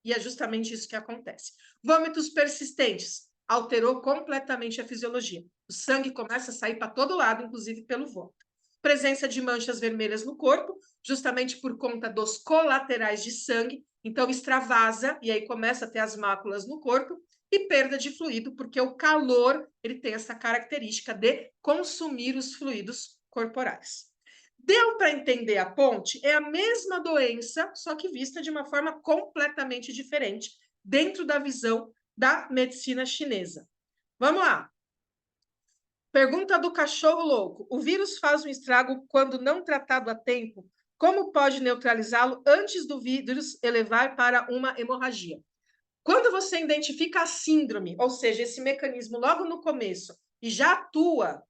E é justamente isso que acontece. Vômitos persistentes, alterou completamente a fisiologia. O sangue começa a sair para todo lado, inclusive pelo vômito. Presença de manchas vermelhas no corpo, justamente por conta dos colaterais de sangue, então extravasa e aí começa a ter as máculas no corpo, e perda de fluido, porque o calor ele tem essa característica de consumir os fluidos corporais. Deu para entender a ponte? É a mesma doença, só que vista de uma forma completamente diferente, dentro da visão da medicina chinesa. Vamos lá. Pergunta do cachorro louco. O vírus faz um estrago quando não tratado a tempo? Como pode neutralizá-lo antes do vírus elevar para uma hemorragia? Quando você identifica a síndrome, ou seja, esse mecanismo logo no começo, e já atua,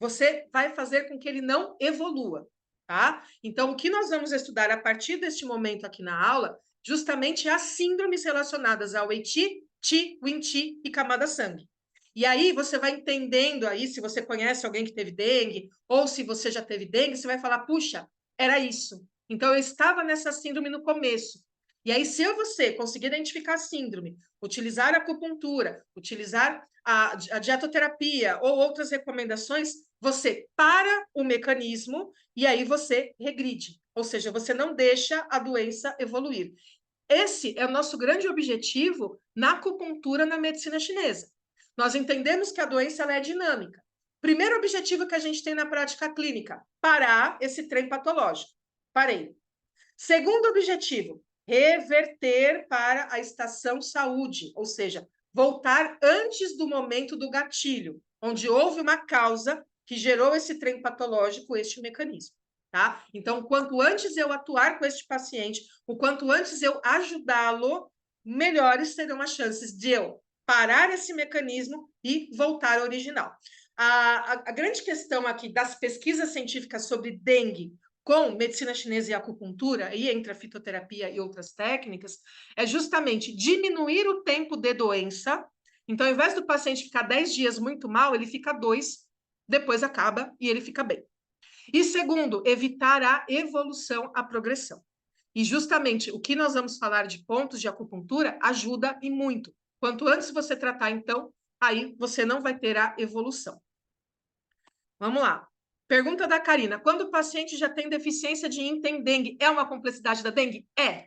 você vai fazer com que ele não evolua, tá? Então, o que nós vamos estudar a partir deste momento aqui na aula, justamente é as síndromes relacionadas ao Weiqi, Qi, Wing-Qi e camada sangue. E aí você vai entendendo aí, se você conhece alguém que teve dengue, ou se você já teve dengue, você vai falar, puxa, era isso. Então, eu estava nessa síndrome no começo. E aí, se você conseguir identificar a síndrome, utilizar a acupuntura, utilizar a dietoterapia ou outras recomendações, você para o mecanismo e aí você regride. Ou seja, você não deixa a doença evoluir. Esse é o nosso grande objetivo na acupuntura, na medicina chinesa. Nós entendemos que a doença ela é dinâmica. Primeiro objetivo que a gente tem na prática clínica, parar esse trem patológico. Parei. Segundo objetivo, reverter para a estação saúde, ou seja, voltar antes do momento do gatilho, onde houve uma causa que gerou esse trem patológico, este mecanismo. Tá? Então, quanto antes eu atuar com este paciente, o quanto antes eu ajudá-lo, melhores serão as chances de eu parar esse mecanismo e voltar ao original. A grande questão aqui das pesquisas científicas sobre dengue com medicina chinesa e acupuntura, e entre a fitoterapia e outras técnicas, é justamente diminuir o tempo de doença. Então, ao invés do paciente ficar 10 dias muito mal, ele fica 2, depois acaba e ele fica bem. E segundo, evitar a evolução, a progressão. E justamente o que nós vamos falar de pontos de acupuntura ajuda e muito. Quanto antes você tratar, então, aí você não vai ter a evolução. Vamos lá. Pergunta da Karina. Quando o paciente já tem deficiência de Yin, tem dengue, é uma complexidade da dengue? É.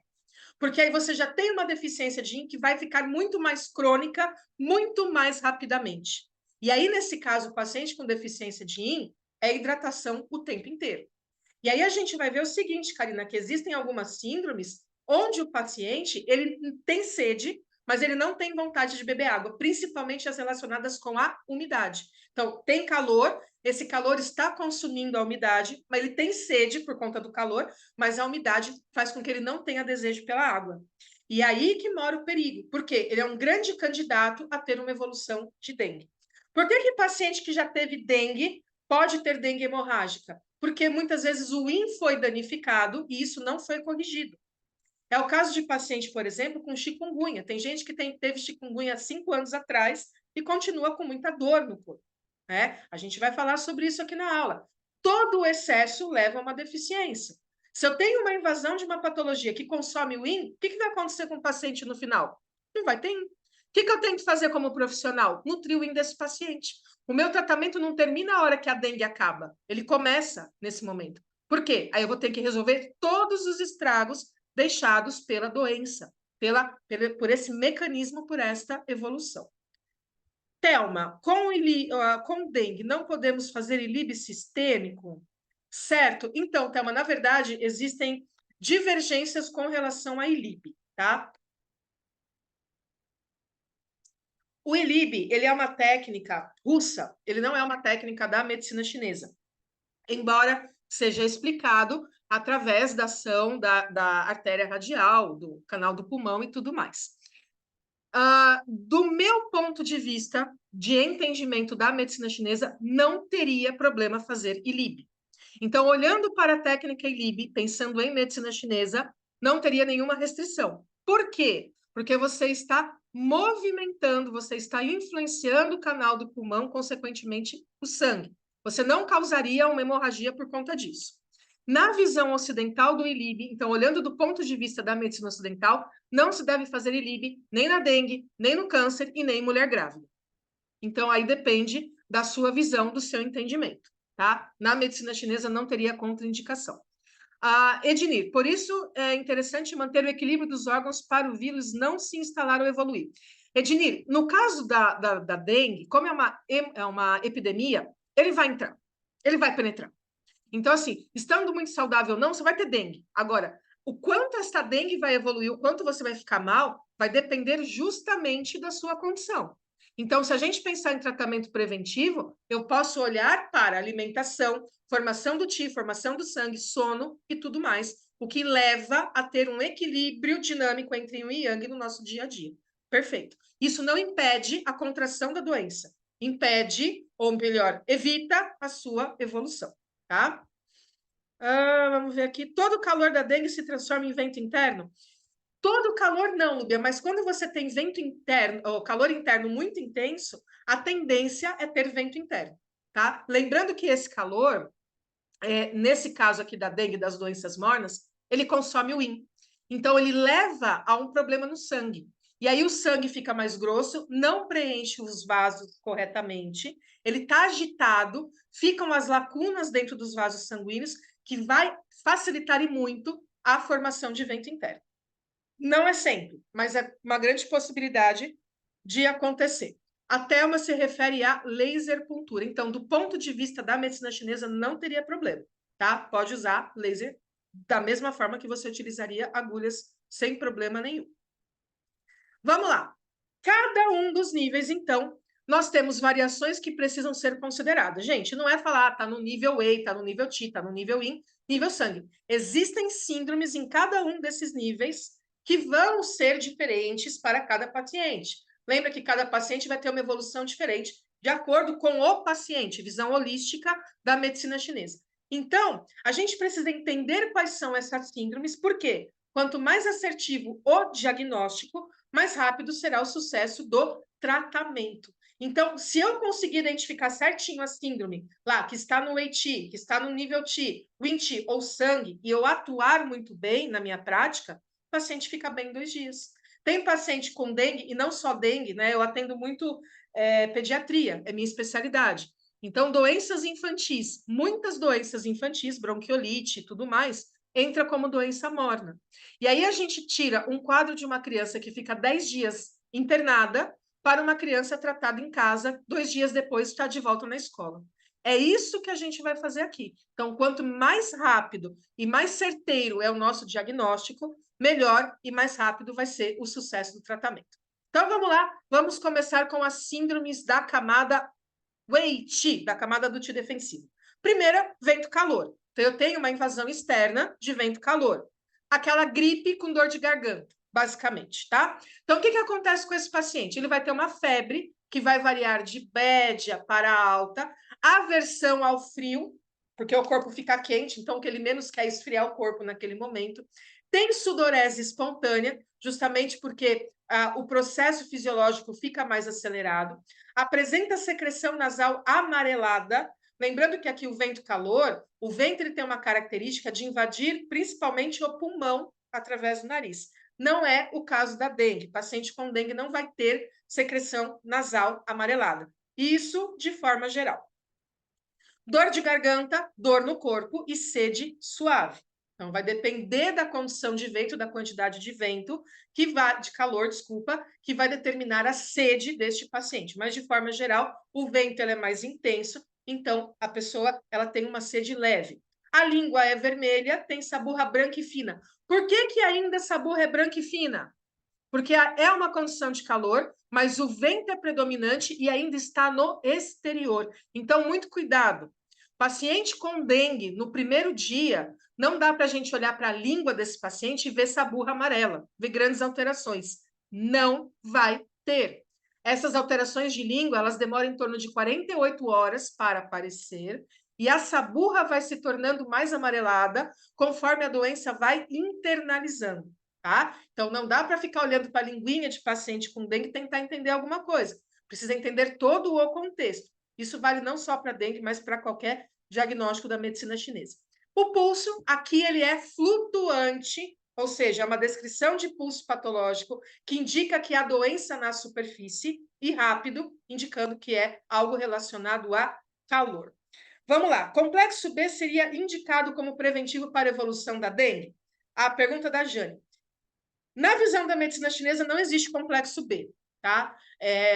Porque aí você já tem uma deficiência de Yin que vai ficar muito mais crônica, muito mais rapidamente. E aí, nesse caso, o paciente com deficiência de Yin é hidratação o tempo inteiro. E aí a gente vai ver o seguinte, Karina, que existem algumas síndromes onde o paciente ele tem sede, mas ele não tem vontade de beber água, principalmente as relacionadas com a umidade. Então, tem calor, esse calor está consumindo a umidade, mas ele tem sede por conta do calor, mas a umidade faz com que ele não tenha desejo pela água. E aí que mora o perigo, porque ele é um grande candidato a ter uma evolução de dengue. Por que paciente que já teve dengue pode ter dengue hemorrágica? Porque muitas vezes o Yin foi danificado e isso não foi corrigido. É o caso de paciente, por exemplo, com chikungunya. Tem gente que teve chikungunya há 5 anos atrás e continua com muita dor no corpo. Né? A gente vai falar sobre isso aqui na aula. Todo o excesso leva a uma deficiência. Se eu tenho uma invasão de uma patologia que consome o Yin, o que vai acontecer com o paciente no final? Não vai ter Yin. O que eu tenho que fazer como profissional? Nutrir o Yin desse paciente. O meu tratamento não termina a hora que a dengue acaba. Ele começa nesse momento. Por quê? Aí eu vou ter que resolver todos os estragos deixados pela doença, por esse mecanismo, por esta evolução. Thelma, com dengue não podemos fazer ILIB sistêmico? Certo? Então, Thelma, na verdade, existem divergências com relação a ILIB, tá? O ILIB, ele é uma técnica russa, ele não é uma técnica da medicina chinesa, embora seja explicado através da ação da artéria radial, do canal do pulmão e tudo mais. Do meu ponto de vista de entendimento da medicina chinesa, não teria problema fazer ILIB. Então, olhando para a técnica ILIB, pensando em medicina chinesa, não teria nenhuma restrição. Por quê? Porque você está movimentando, você está influenciando o canal do pulmão, consequentemente, o sangue. Você não causaria uma hemorragia por conta disso. Na visão ocidental do ILIB, então, olhando do ponto de vista da medicina ocidental, não se deve fazer ILIB nem na dengue, nem no câncer e nem em mulher grávida. Então, aí depende da sua visão, do seu entendimento, tá? Na medicina chinesa não teria contraindicação. Ednir, por isso é interessante manter o equilíbrio dos órgãos para o vírus não se instalar ou evoluir. Ednir, no caso da dengue, como é uma epidemia, ele vai entrar, ele vai penetrar. Então, assim, estando muito saudável ou não, você vai ter dengue. Agora, o quanto esta dengue vai evoluir, o quanto você vai ficar mal, vai depender justamente da sua condição. Então, se a gente pensar em tratamento preventivo, eu posso olhar para alimentação, formação do Qi, formação do sangue, sono e tudo mais, o que leva a ter um equilíbrio dinâmico entre Yin e Yang no nosso dia a dia. Perfeito. Isso não impede a contração da doença, impede, ou melhor, evita a sua evolução, tá? Vamos ver aqui. Todo o calor da dengue se transforma em vento interno? Todo calor não, Lúbia, mas quando você tem vento interno, ou calor interno muito intenso, a tendência é ter vento interno, tá? Lembrando que esse calor, nesse caso aqui da dengue, das doenças mornas, ele consome o Yin. Então, ele leva a um problema no sangue. E aí o sangue fica mais grosso, não preenche os vasos corretamente, ele está agitado, ficam as lacunas dentro dos vasos sanguíneos, que vai facilitar e muito a formação de vento interno. Não é sempre, mas é uma grande possibilidade de acontecer. A Thelma se refere a laser puntura. Então, do ponto de vista da medicina chinesa, não teria problema, tá? Pode usar laser da mesma forma que você utilizaria agulhas sem problema nenhum. Vamos lá. Cada um dos níveis, então, nós temos variações que precisam ser consideradas. Gente, não é falar, tá no nível Wei, tá no nível Qi, tá no nível Yin, nível sangue. Existem síndromes em cada um desses níveis que vão ser diferentes para cada paciente. Lembra que cada paciente vai ter uma evolução diferente de acordo com o paciente, visão holística da medicina chinesa. Então, a gente precisa entender quais são essas síndromes, porque quanto mais assertivo o diagnóstico, mais rápido será o sucesso do tratamento. Então, se eu conseguir identificar certinho a síndrome lá, que está no Wei Qi, que está no nível Qi, Yin Qi ou sangue, e eu atuar muito bem na minha prática, o paciente fica bem em 2 dias. Tem paciente com dengue, e não só dengue, né? Eu atendo muito pediatria, é minha especialidade. Então, doenças infantis, muitas doenças infantis, bronquiolite e tudo mais, entra como doença morna. E aí a gente tira um quadro de uma criança que fica 10 dias internada para uma criança tratada em casa, 2 dias depois está de volta na escola. É isso que a gente vai fazer aqui. Então, quanto mais rápido e mais certeiro é o nosso diagnóstico, melhor e mais rápido vai ser o sucesso do tratamento. Então, vamos lá, vamos começar com as síndromes da camada Wei Qi, da camada do Qi defensivo. Primeira, vento-calor. Então, eu tenho uma invasão externa de vento-calor. Aquela gripe com dor de garganta, basicamente, tá? Então, o que acontece com esse paciente? Ele vai ter uma febre que vai variar de média para alta, aversão ao frio, porque o corpo fica quente, então o que ele menos quer é esfriar o corpo naquele momento. Tem sudorese espontânea, justamente porque o processo fisiológico fica mais acelerado. Apresenta secreção nasal amarelada. Lembrando que aqui o vento-calor, o vento ele tem uma característica de invadir principalmente o pulmão através do nariz. Não é o caso da dengue. Paciente com dengue não vai ter secreção nasal amarelada. Isso de forma geral. Dor de garganta, dor no corpo e sede suave. Então, vai depender da condição de vento, da quantidade de vento, de calor, desculpa, que vai determinar a sede deste paciente. Mas, de forma geral, o vento é mais intenso, então a pessoa ela tem uma sede leve. A língua é vermelha, tem saburra branca e fina. Por que ainda essa saburra é branca e fina? Porque é uma condição de calor, mas o vento é predominante e ainda está no exterior. Então, muito cuidado. Paciente com dengue, no primeiro dia, não dá para a gente olhar para a língua desse paciente e ver saburra amarela, ver grandes alterações. Não vai ter. Essas alterações de língua, elas demoram em torno de 48 horas para aparecer, e a saburra vai se tornando mais amarelada conforme a doença vai internalizando. Tá? Então, não dá para ficar olhando para a linguinha de paciente com dengue e tentar entender alguma coisa. Precisa entender todo o contexto. Isso vale não só para dengue, mas para qualquer diagnóstico da medicina chinesa. O pulso, aqui ele é flutuante, ou seja, é uma descrição de pulso patológico que indica que há doença na superfície e rápido, indicando que é algo relacionado a calor. Vamos lá. Complexo B seria indicado como preventivo para a evolução da dengue? A pergunta da Jane. Na visão da medicina chinesa, não existe complexo B, tá?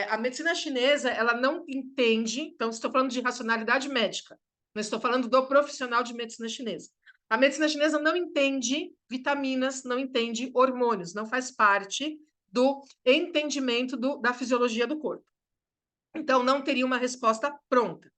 A medicina chinesa, ela não entende, então estou falando de racionalidade médica, não estou falando do profissional de medicina chinesa. A medicina chinesa não entende vitaminas, não entende hormônios, não faz parte do entendimento da fisiologia do corpo. Então, não teria uma resposta pronta.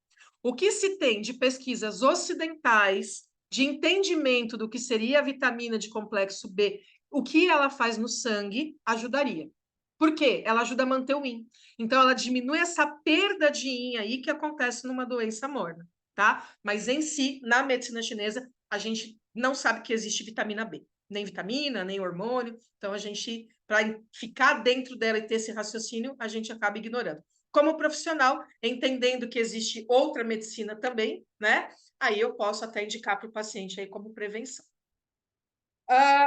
O que se tem de pesquisas ocidentais, de entendimento do que seria a vitamina de complexo B, o que ela faz no sangue, ajudaria. Por quê? Ela ajuda a manter o Yin. Então, ela diminui essa perda de Yin aí que acontece numa doença morna, tá? Mas, em si, na medicina chinesa, a gente não sabe que existe vitamina B. Nem vitamina, nem hormônio. Então, a gente, para ficar dentro dela e ter esse raciocínio, a gente acaba ignorando. Como profissional, entendendo que existe outra medicina também, né? Aí eu posso até indicar para o paciente aí como prevenção.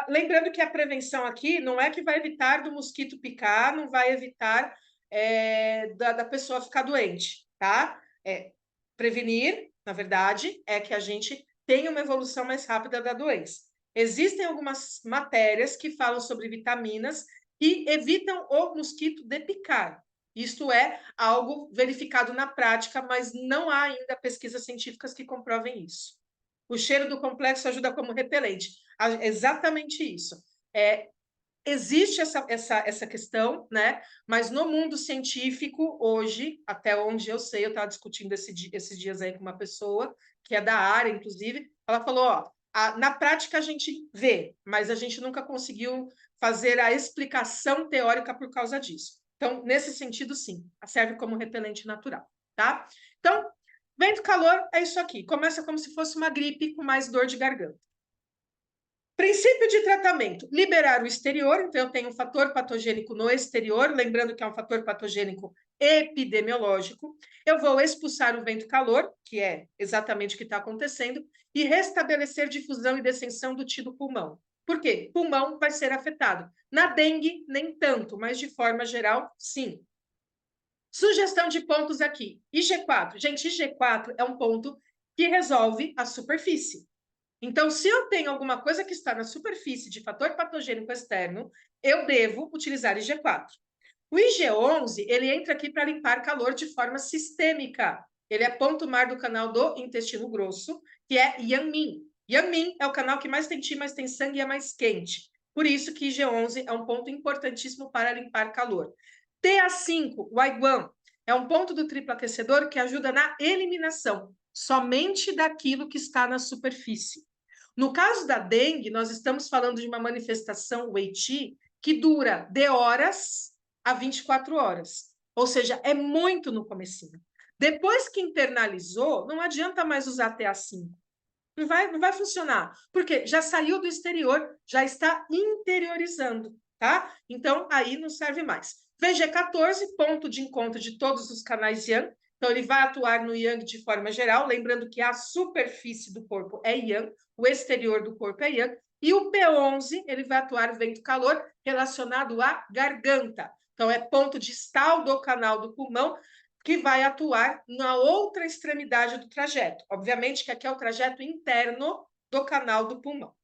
Lembrando que a prevenção aqui não é que vai evitar do mosquito picar, não vai evitar da pessoa ficar doente, tá? Prevenir, na verdade, é que a gente tenha uma evolução mais rápida da doença. Existem algumas matérias que falam sobre vitaminas que evitam o mosquito de picar. Isto é algo verificado na prática, mas não há ainda pesquisas científicas que comprovem isso. O cheiro do complexo ajuda como repelente. Exatamente isso. Existe essa questão, né? Mas no mundo científico, hoje, até onde eu sei, eu estava discutindo esses dias aí com uma pessoa que é da área, inclusive, ela falou: ó, na prática a gente vê, mas a gente nunca conseguiu fazer a explicação teórica por causa disso. Então, nesse sentido, sim, serve como repelente natural, tá? Então, vento calor é isso aqui. Começa como se fosse uma gripe com mais dor de garganta. Princípio de tratamento: liberar o exterior. Então, eu tenho um fator patogênico no exterior, lembrando que é um fator patogênico epidemiológico. Eu vou expulsar o vento-calor, que é exatamente o que está acontecendo, e restabelecer difusão e descensão do tiro-pulmão. Por quê? Pulmão vai ser afetado. Na dengue, nem tanto, mas de forma geral, sim. Sugestão de pontos aqui. IG4. Gente, IG4 é um ponto que resolve a superfície. Então, se eu tenho alguma coisa que está na superfície de fator patogênico externo, eu devo utilizar IG4. O IG11, ele entra aqui para limpar calor de forma sistêmica. Ele é ponto mar do canal do intestino grosso, que é Yang-Min. Yang-Min é o canal que mais tem Qi, mais tem sangue e é mais quente. Por isso que IG11 é um ponto importantíssimo para limpar calor. TA5, Waiguan, é um ponto do triplo aquecedor que ajuda na eliminação somente daquilo que está na superfície. No caso da dengue, nós estamos falando de uma manifestação Wei-Qi que dura de horas a 24 horas. Ou seja, é muito no comecinho. Depois que internalizou, não adianta mais usar TA5. Não vai funcionar, porque já saiu do exterior, já está interiorizando, tá? Então, aí não serve mais. VG14, ponto de encontro de todos os canais Yang. Então, ele vai atuar no Yang de forma geral, lembrando que a superfície do corpo é Yang, o exterior do corpo é Yang, e o P11, ele vai atuar vento-calor relacionado à garganta. Então, é ponto distal do canal do pulmão, que vai atuar na outra extremidade do trajeto. Obviamente que aqui é o trajeto interno do canal do pulmão.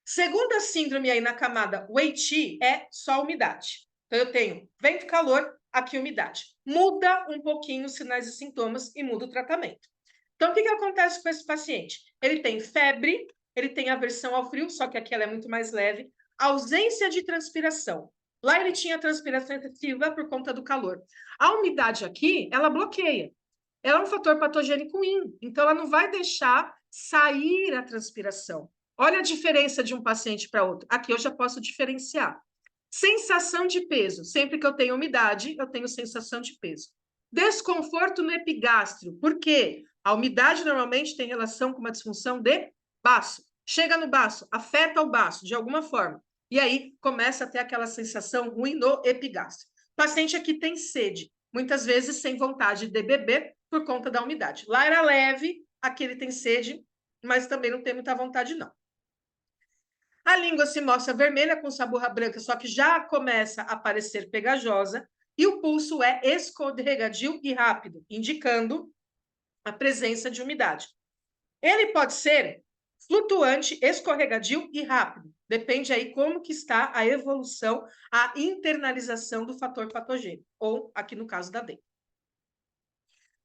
Segunda síndrome aí na camada Wei-Qi é só umidade. Então, eu tenho vento-calor, aqui umidade. Muda um pouquinho os sinais e sintomas e muda o tratamento. Então, o que acontece com esse paciente? Ele tem febre, ele tem aversão ao frio, só que aqui ela é muito mais leve, ausência de transpiração. Lá ele tinha transpiração excessiva por conta do calor. A umidade aqui, ela bloqueia. Ela é um fator patogênico IN, então ela não vai deixar sair a transpiração. Olha a diferença de um paciente para outro. Aqui eu já posso diferenciar. Sensação de peso. Sempre que eu tenho umidade, eu tenho sensação de peso. Desconforto no epigástrio. Por quê? A umidade normalmente tem relação com uma disfunção de baço. Chega no baço, afeta o baço de alguma forma. E aí começa a ter aquela sensação ruim no epigástrio. O paciente aqui tem sede, muitas vezes sem vontade de beber por conta da umidade. Lá era leve, aqui ele tem sede, mas também não tem muita vontade, não. A língua se mostra vermelha com saburra branca, só que já começa a parecer pegajosa, e o pulso é escorregadio e rápido, indicando a presença de umidade. Ele pode ser flutuante, escorregadio e rápido. Depende aí como que está a evolução, a internalização do fator patogênico, ou aqui no caso da dengue.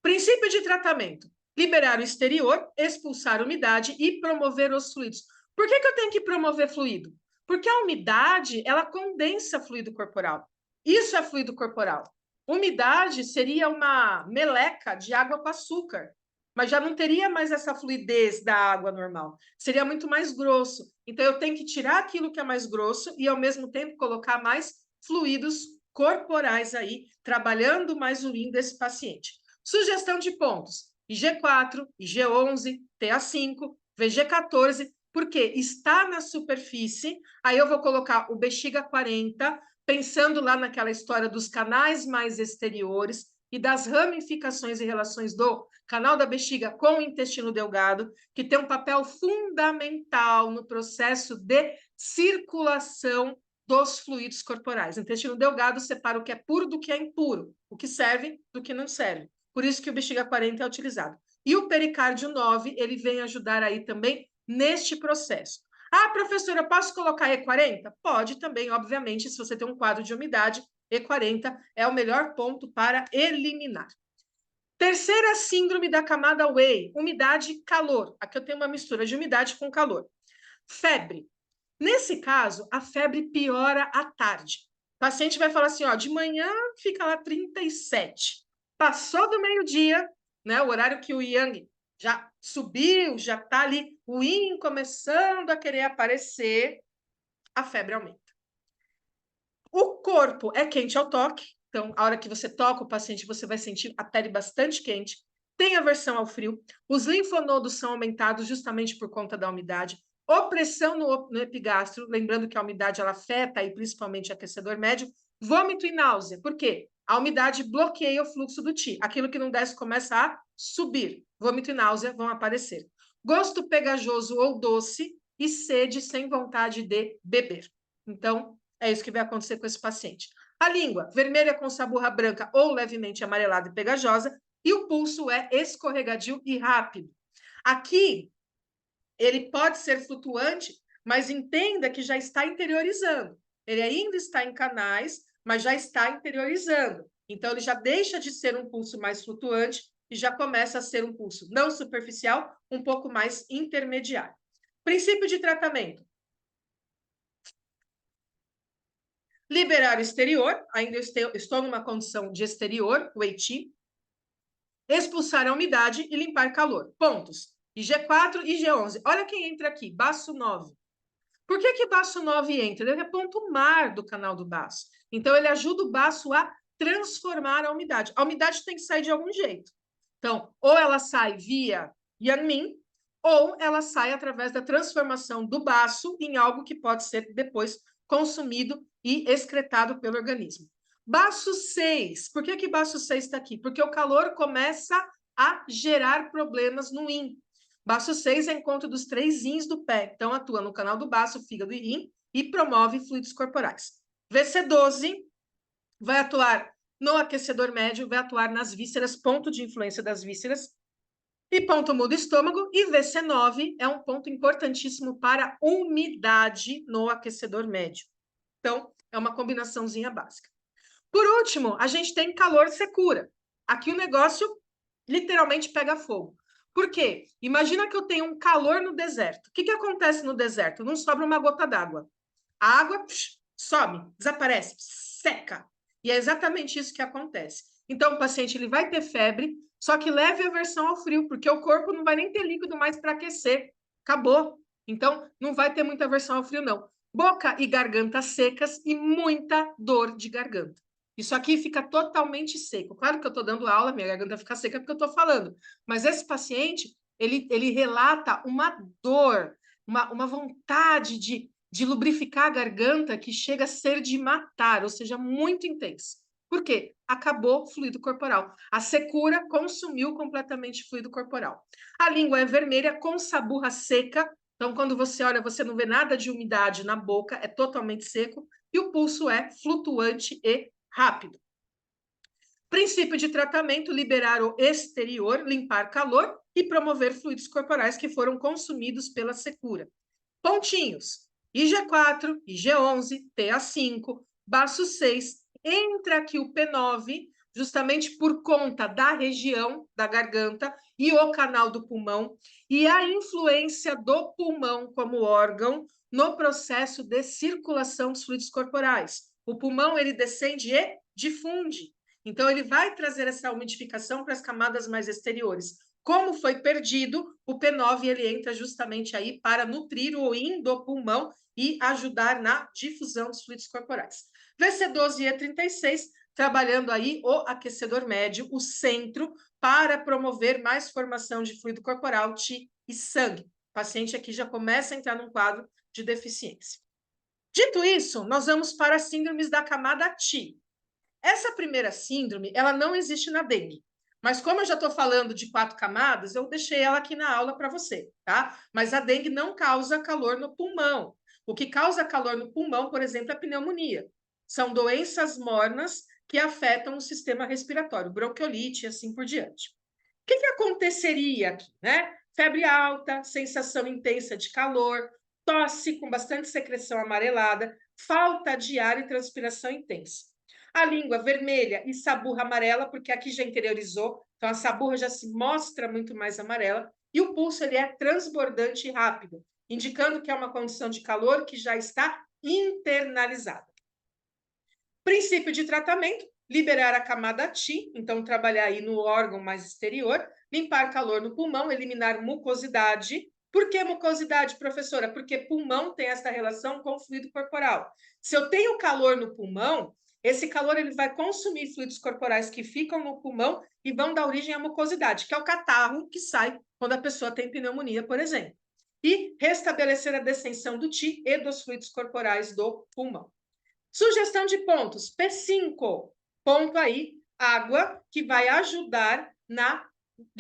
Princípio de tratamento: liberar o exterior, expulsar a umidade e promover os fluidos. Por que eu tenho que promover fluido? Porque a umidade, ela condensa fluido corporal. Isso é fluido corporal. Umidade seria uma meleca de água com açúcar, mas já não teria mais essa fluidez da água normal. Seria muito mais grosso. Então, eu tenho que tirar aquilo que é mais grosso e, ao mesmo tempo, colocar mais fluidos corporais aí, trabalhando mais o rim desse paciente. Sugestão de pontos: IG4, IG11, TA5, VG14, porque está na superfície, aí eu vou colocar o bexiga 40, pensando lá naquela história dos canais mais exteriores, e das ramificações e relações do canal da bexiga com o intestino delgado, que tem um papel fundamental no processo de circulação dos fluidos corporais. O intestino delgado separa o que é puro do que é impuro, o que serve do que não serve. Por isso que o bexiga 40 é utilizado. E o pericárdio 9, ele vem ajudar aí também neste processo. Ah, professora, posso colocar E40? Pode também, obviamente, se você tem um quadro de umidade, E40 é o melhor ponto para eliminar. Terceira síndrome da camada Whey, umidade e calor. Aqui eu tenho uma mistura de umidade com calor. Febre. Nesse caso, a febre piora à tarde. O paciente vai falar assim, ó, de manhã fica lá 37. Passou do meio-dia, né, o horário que o Yang já subiu, já está ali, o Yin começando a querer aparecer, a febre aumenta. O corpo é quente ao toque, então, a hora que você toca o paciente, você vai sentir a pele bastante quente, tem aversão ao frio, os linfonodos são aumentados justamente por conta da umidade, opressão no epigastro, lembrando que a umidade ela afeta aí, principalmente o aquecedor médio, vômito e náusea. Por quê? A umidade bloqueia o fluxo do Qi. Aquilo que não desce começa a subir. Vômito e náusea vão aparecer. Gosto pegajoso ou doce e sede sem vontade de beber. Então, é isso que vai acontecer com esse paciente. A língua, vermelha com saburra branca ou levemente amarelada e pegajosa, e o pulso é escorregadio e rápido. Aqui, ele pode ser flutuante, mas entenda que já está interiorizando. Ele ainda está em canais, mas já está interiorizando. Então, ele já deixa de ser um pulso mais flutuante e já começa a ser um pulso não superficial, um pouco mais intermediário. Princípio de tratamento. Liberar o exterior, ainda estou numa condição de exterior, o Wei-Qi. Expulsar a umidade e limpar calor. Pontos. IG4 e IG11. Olha quem entra aqui, baço 9. Por que baço 9 entra? Ele é ponto mar do canal do baço. Então, ele ajuda o baço a transformar a umidade. A umidade tem que sair de algum jeito. Então, ou ela sai via Yanmin, ou ela sai através da transformação do baço em algo que pode ser depois consumido e excretado pelo organismo. Baço 6. Por que baço 6 está aqui? Porque o calor começa a gerar problemas no rim. Baço 6 é encontro dos 3 rins do pé. Então, atua no canal do baço, fígado e rim e promove fluidos corporais. VC12 vai atuar no aquecedor médio, vai atuar nas vísceras, ponto de influência das vísceras. E ponto mudo estômago. E VC9 é um ponto importantíssimo para umidade no aquecedor médio. Então, é uma combinaçãozinha básica. Por último, a gente tem calor secura. Aqui o negócio literalmente pega fogo. Por quê? Imagina que eu tenho um calor no deserto. O que acontece no deserto? Não sobra uma gota d'água. A água some, desaparece, seca. E é exatamente isso que acontece. Então, o paciente ele vai ter febre, só que leve aversão ao frio, porque o corpo não vai nem ter líquido mais para aquecer. Acabou. Então, não vai ter muita aversão ao frio, não. Boca e garganta secas e muita dor de garganta. Isso aqui fica totalmente seco. Claro que eu estou dando aula, minha garganta fica seca porque eu estou falando. Mas esse paciente, ele relata uma dor, uma vontade de lubrificar a garganta que chega a ser de matar, ou seja, muito intensa. Por quê? Acabou o fluido corporal. A secura consumiu completamente o fluido corporal. A língua é vermelha com saburra seca. Então, quando você olha, você não vê nada de umidade na boca, é totalmente seco. E o pulso é flutuante e rápido. Princípio de tratamento, liberar o exterior, limpar calor e promover fluidos corporais que foram consumidos pela secura. Pontinhos, IG4, IG11, TA5, baço 6, entra aqui o P9, justamente por conta da região da garganta e o canal do pulmão, e a influência do pulmão como órgão no processo de circulação dos fluidos corporais. O pulmão, ele descende e difunde. Então, ele vai trazer essa umidificação para as camadas mais exteriores. Como foi perdido, o P9 ele entra justamente aí para nutrir o endopulmão e ajudar na difusão dos fluidos corporais. VC12 e E36, trabalhando aí o aquecedor médio, o centro, para promover mais formação de fluido corporal, Qi e sangue. O paciente aqui já começa a entrar num quadro de deficiência. Dito isso, nós vamos para as síndromes da camada Qi. Essa primeira síndrome, ela não existe na dengue. Mas como eu já estou falando de 4 camadas, eu deixei ela aqui na aula para você, tá? Mas a dengue não causa calor no pulmão. O que causa calor no pulmão, por exemplo, é a pneumonia. São doenças mornas que afetam o sistema respiratório, bronquiolite e assim por diante. O que aconteceria aqui, né? Febre alta, sensação intensa de calor, tosse com bastante secreção amarelada, falta de ar e transpiração intensa. A língua vermelha e saburra amarela, porque aqui já interiorizou, então a saburra já se mostra muito mais amarela, e o pulso ele é transbordante e rápido, indicando que é uma condição de calor que já está internalizada. Princípio de tratamento, liberar a camada T, então trabalhar aí no órgão mais exterior, limpar calor no pulmão, eliminar mucosidade. Por que mucosidade, professora? Porque pulmão tem essa relação com o fluido corporal. Se eu tenho calor no pulmão, esse calor ele vai consumir fluidos corporais que ficam no pulmão e vão dar origem à mucosidade, que é o catarro que sai quando a pessoa tem pneumonia, por exemplo. E restabelecer a descensão do T e dos fluidos corporais do pulmão. Sugestão de pontos, P5, ponto aí, água, que vai ajudar na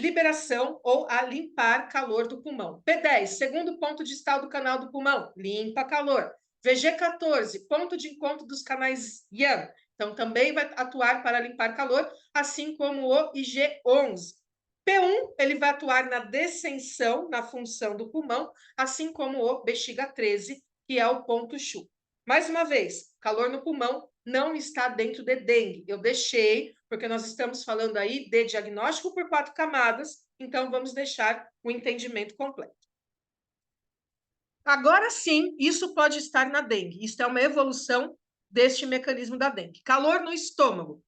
liberação ou a limpar calor do pulmão. P10, segundo ponto distal do canal do pulmão, limpa calor. VG14, ponto de encontro dos canais Yang, então também vai atuar para limpar calor, assim como o IG11. P1, ele vai atuar na descensão, na função do pulmão, assim como o bexiga 13, que é o ponto Chu. Mais uma vez, calor no pulmão não está dentro de dengue. Eu deixei, porque nós estamos falando aí de diagnóstico por 4 camadas, então vamos deixar o entendimento completo. Agora sim, isso pode estar na dengue. Isso é uma evolução deste mecanismo da dengue. Calor no estômago,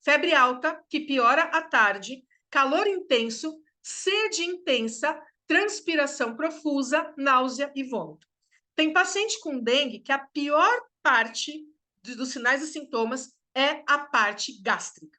febre alta, que piora à tarde, calor intenso, sede intensa, transpiração profusa, náusea e vômito. Tem paciente com dengue que a pior parte dos sinais e sintomas é a parte gástrica.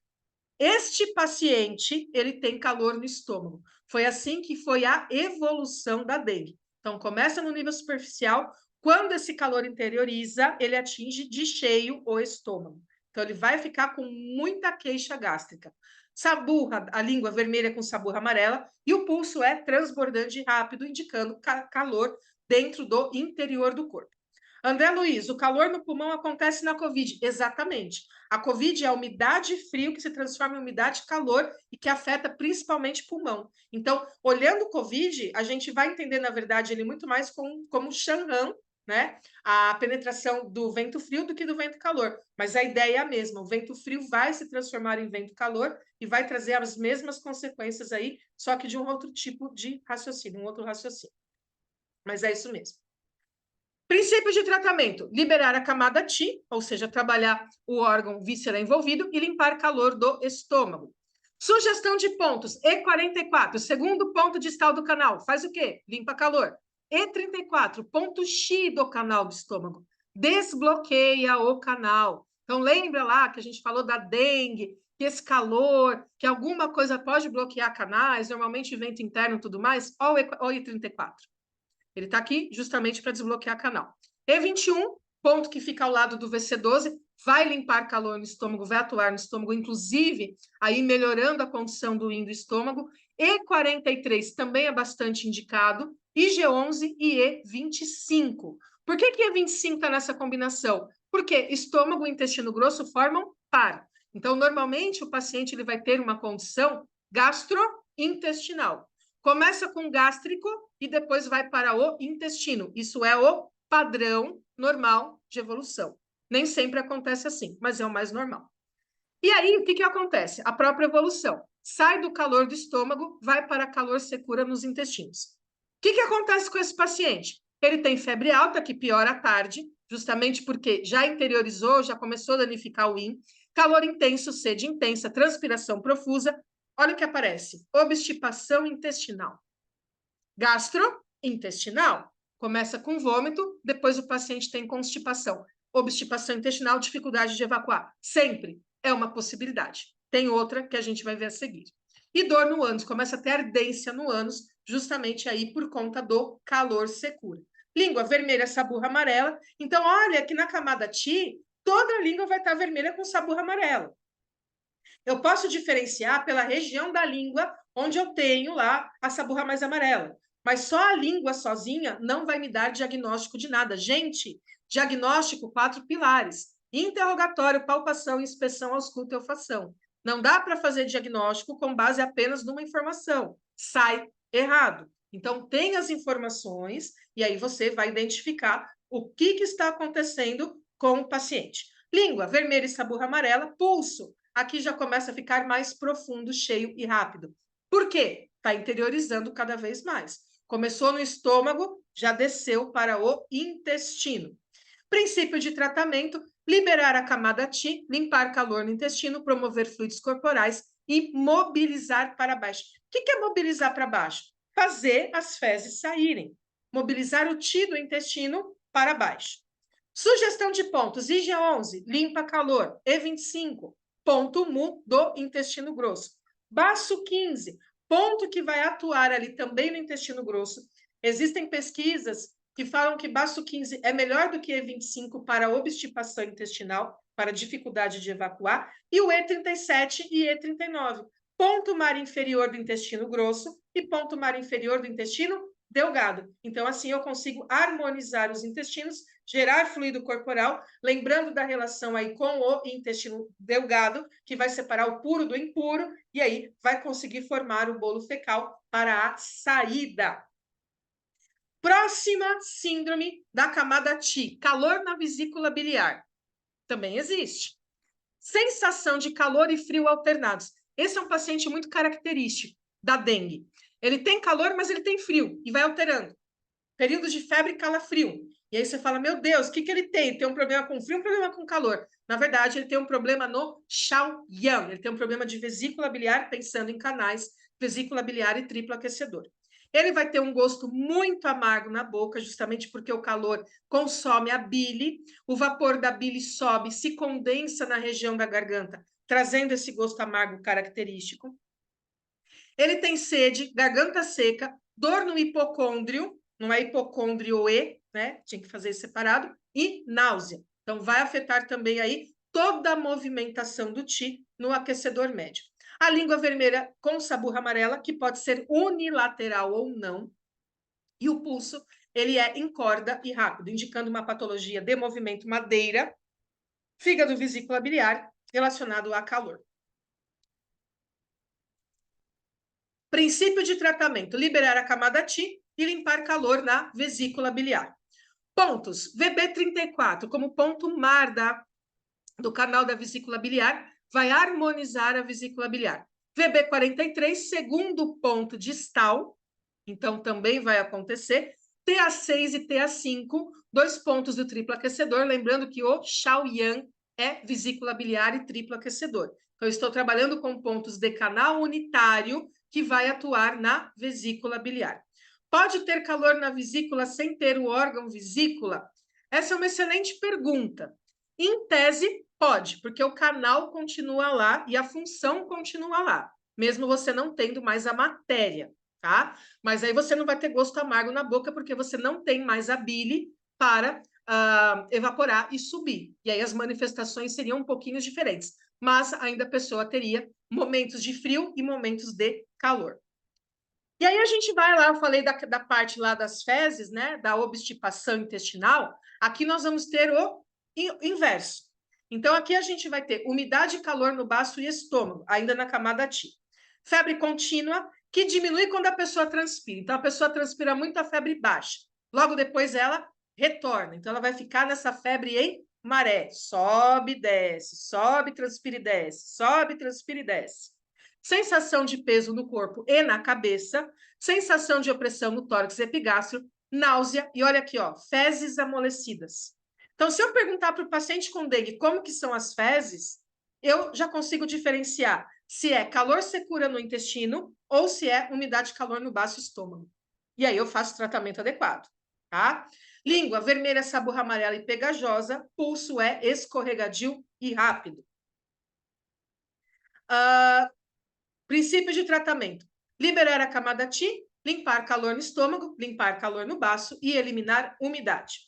Este paciente, ele tem calor no estômago. Foi assim que foi a evolução da dengue. Então, começa no nível superficial, quando esse calor interioriza, ele atinge de cheio o estômago. Então, ele vai ficar com muita queixa gástrica. Saburra, a língua vermelha com saburra amarela, e o pulso é transbordante e rápido, indicando calor dentro do interior do corpo. André Luiz, o calor no pulmão acontece na Covid. Exatamente. A Covid é a umidade e frio que se transforma em umidade e calor e que afeta principalmente o pulmão. Então, olhando o Covid, a gente vai entender, na verdade, ele muito mais como Shanhan, né? A penetração do vento frio do que do vento calor. Mas a ideia é a mesma. O vento frio vai se transformar em vento calor e vai trazer as mesmas consequências aí, só que de um outro tipo de raciocínio, um outro raciocínio. Mas é isso mesmo. Princípio de tratamento: liberar a camada T, ou seja, trabalhar o órgão víscera envolvido e limpar calor do estômago. Sugestão de pontos: E44, segundo ponto distal do canal, faz o quê? Limpa calor. E34, ponto X do canal do estômago, desbloqueia o canal. Então, lembra lá que a gente falou da dengue, que esse calor, que alguma coisa pode bloquear canais, normalmente vento interno e tudo mais? Olha o E34. Ele está aqui justamente para desbloquear canal. E21, ponto que fica ao lado do VC12, vai limpar calor no estômago, vai atuar no estômago, inclusive aí melhorando a condição do rim do estômago. E43 também é bastante indicado. IG11 e E25. Por que E25 está nessa combinação? Porque estômago e intestino grosso formam par. Então, normalmente, o paciente ele vai ter uma condição gastrointestinal. Começa com gástrico e depois vai para o intestino. Isso é o padrão normal de evolução. Nem sempre acontece assim, mas é o mais normal. E aí, o que acontece? A própria evolução. Sai do calor do estômago, vai para calor secura nos intestinos. O que acontece com esse paciente? Ele tem febre alta, que piora à tarde, justamente porque já interiorizou, já começou a danificar o rim. Calor intenso, sede intensa, transpiração profusa. Olha o que aparece: obstipação intestinal. Gastrointestinal. Começa com vômito, depois o paciente tem constipação. Obstipação intestinal, dificuldade de evacuar. Sempre é uma possibilidade. Tem outra que a gente vai ver a seguir. E dor no ânus, começa a ter ardência no ânus, justamente aí por conta do calor secura. Língua vermelha, saburra amarela. Então, olha que na camada T, toda a língua vai estar vermelha com saburra amarela. Eu posso diferenciar pela região da língua, onde eu tenho lá a saburra mais amarela. Mas só a língua sozinha não vai me dar diagnóstico de nada. Gente, diagnóstico, 4 pilares. Interrogatório, palpação, inspeção, ausculta e olfação. Não dá para fazer diagnóstico com base apenas numa informação. Sai errado. Então, tem as informações e aí você vai identificar o que está acontecendo com o paciente. Língua, vermelha e saburra amarela. Pulso, aqui já começa a ficar mais profundo, cheio e rápido. Por quê? Está interiorizando cada vez mais. Começou no estômago, já desceu para o intestino. Princípio de tratamento: liberar a camada T, limpar calor no intestino, promover fluidos corporais e mobilizar para baixo. O que é mobilizar para baixo? Fazer as fezes saírem. Mobilizar o T do intestino para baixo. Sugestão de pontos: IG11, limpa calor. E25, ponto mu do intestino grosso. Baço 15, ponto que vai atuar ali também no intestino grosso. Existem pesquisas que falam que baço 15 é melhor do que E25 para obstipação intestinal, para dificuldade de evacuar, e o E37 e E39, ponto mar inferior do intestino grosso e ponto mar inferior do intestino delgado. Então, assim, eu consigo harmonizar os intestinos, gerar fluido corporal, lembrando da relação aí com o intestino delgado, que vai separar o puro do impuro, e aí vai conseguir formar o bolo fecal para a saída. Próxima síndrome da camada T, calor na vesícula biliar. Também existe. Sensação de calor e frio alternados. Esse é um paciente muito característico da dengue. Ele tem calor, mas ele tem frio e vai alterando. Período de febre e calafrio. E aí você fala, meu Deus, o que ele tem? Ele tem um problema com frio, um problema com calor. Na verdade, ele tem um problema no Shaoyan. Ele tem um problema de vesícula biliar, pensando em canais, vesícula biliar e triplo aquecedor. Ele vai ter um gosto muito amargo na boca, justamente porque o calor consome a bile, o vapor da bile sobe, se condensa na região da garganta, trazendo esse gosto amargo característico. Ele tem sede, garganta seca, dor no hipocôndrio, não é hipocôndrio E, né? Tinha que fazer separado, e náusea. Então, vai afetar também aí toda a movimentação do Ti no aquecedor médio. A língua vermelha com saburra amarela, que pode ser unilateral ou não. E o pulso, ele é em corda e rápido, indicando uma patologia de movimento madeira, fígado vesícula biliar, relacionado a calor. Princípio de tratamento: liberar a camada T e limpar calor na vesícula biliar. Pontos: VB34, como ponto mar do canal da vesícula biliar, vai harmonizar a vesícula biliar. VB43, segundo ponto distal, então também vai acontecer. TA6 e TA5, 2 pontos do triplo aquecedor, lembrando que o Shaoyan é vesícula biliar e triplo aquecedor. Então, eu estou trabalhando com pontos de canal unitário que vai atuar na vesícula biliar. Pode ter calor na vesícula sem ter o órgão vesícula? Essa é uma excelente pergunta. Em tese, pode, porque o canal continua lá e a função continua lá, mesmo você não tendo mais a matéria, tá? Mas aí você não vai ter gosto amargo na boca, porque você não tem mais a bile para evaporar e subir. E aí as manifestações seriam um pouquinho diferentes, mas ainda a pessoa teria momentos de frio e momentos de calor. E aí a gente vai lá, eu falei da parte lá das fezes, né, da obstipação intestinal. Aqui nós vamos ter o inverso. Então, aqui a gente vai ter umidade e calor no baço e estômago, ainda na camada T. Febre contínua, que diminui quando a pessoa transpira. Então, a pessoa transpira muito, a febre baixa. Logo depois, ela retorna. Então, ela vai ficar nessa febre em maré. Sobe, transpira e desce. Sobe, transpira e desce. Sensação de peso no corpo e na cabeça, sensação de opressão no tórax e epigástrio, náusea e olha aqui, ó, fezes amolecidas. Então, se eu perguntar para o paciente com dengue como que são as fezes, eu já consigo diferenciar se é calor secura no intestino ou se é umidade e calor no baço estômago. E aí eu faço o tratamento adequado, tá? Língua vermelha, saburra amarela e pegajosa, pulso é escorregadio e rápido. Princípio de tratamento: liberar a camada T, limpar calor no estômago, limpar calor no baço e eliminar umidade.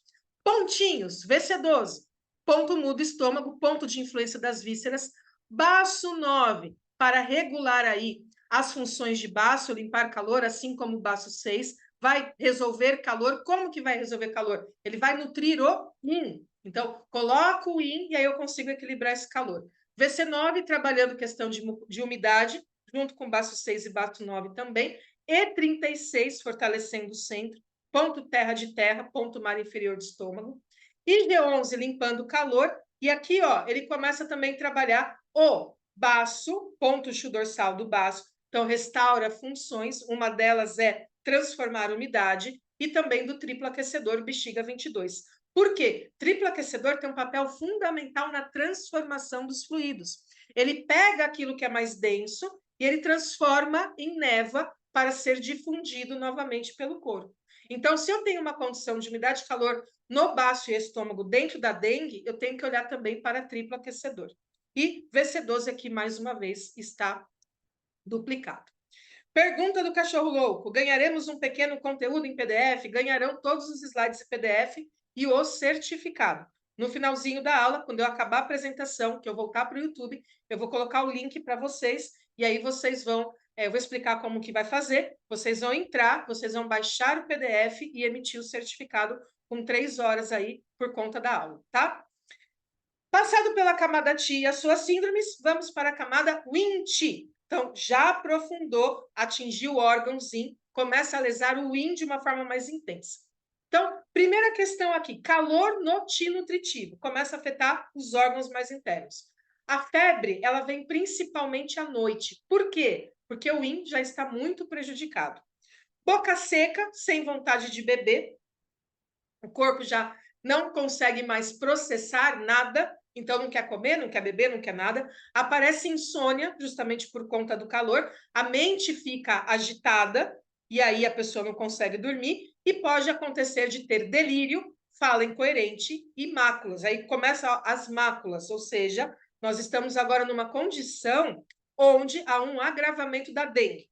Pontinhos, VC12, ponto mudo estômago, ponto de influência das vísceras, Baço 9, para regular aí as funções de baço, limpar calor, assim como o baço 6, vai resolver calor. Como que vai resolver calor? Ele vai nutrir o yin. Então, coloco o yin e aí eu consigo equilibrar esse calor. VC9, trabalhando questão de umidade, junto com baço 6 e baço 9 também. E36, fortalecendo o centro. Ponto terra de terra, ponto mar inferior de estômago. IG11, limpando o calor. E aqui, ó, ele começa também a trabalhar o baço, ponto dorsal do baço. Então, restaura funções. Uma delas é transformar umidade. E também do triplo aquecedor, bexiga 22. Por quê? Triplo aquecedor tem um papel fundamental na transformação dos fluidos. Ele pega aquilo que é mais denso e ele transforma em névoa para ser difundido novamente pelo corpo. Então, se eu tenho uma condição de umidade e calor no baço e estômago dentro da dengue, eu tenho que olhar também para triplo aquecedor. E VC12 aqui, mais uma vez, está duplicado. Pergunta do cachorro louco. Ganharemos um pequeno conteúdo em PDF? Ganharão todos os slides em PDF e o certificado. No finalzinho da aula, quando eu acabar a apresentação, que eu voltar para o YouTube, eu vou colocar o link para vocês, e aí vocês vão, eu vou explicar como que vai fazer, vocês vão entrar, vocês vão baixar o PDF e emitir o certificado com 3 horas aí por conta da aula, tá? Passado pela camada T e as suas síndromes, vamos para a camada WIN-T. Então, já aprofundou, atingiu o órgãozinho, começa a lesar o WIN de uma forma mais intensa. Então, primeira questão aqui, calor no T nutritivo, começa a afetar os órgãos mais internos. A febre, ela vem principalmente à noite. Por quê? Porque o WIN já está muito prejudicado. Boca seca, sem vontade de beber, o corpo já não consegue mais processar nada, então não quer comer, não quer beber, não quer nada. Aparece insônia, justamente por conta do calor, a mente fica agitada, e aí a pessoa não consegue dormir, e pode acontecer de ter delírio, fala incoerente e máculas. Aí começam as máculas, ou seja, nós estamos agora numa condição onde há um agravamento da dengue.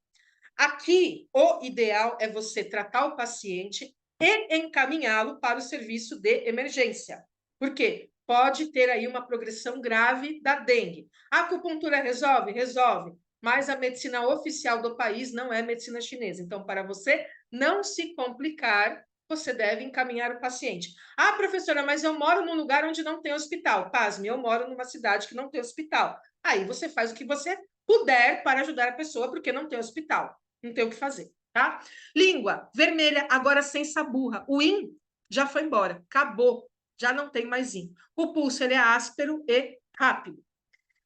Aqui, o ideal é você tratar o paciente e encaminhá-lo para o serviço de emergência. Por quê? Pode ter aí uma progressão grave da dengue. A acupuntura resolve? Resolve. Mas a medicina oficial do país não é medicina chinesa. Então, para você não se complicar, você deve encaminhar o paciente. Ah, professora, mas eu moro num lugar onde não tem hospital. Pasme, eu moro numa cidade que não tem hospital. Aí você faz o que você puder para ajudar a pessoa, porque não tem hospital. Não tem o que fazer, tá? Língua vermelha, agora sem saburra. O in já foi embora, acabou, já não tem mais in. O pulso ele é áspero e rápido.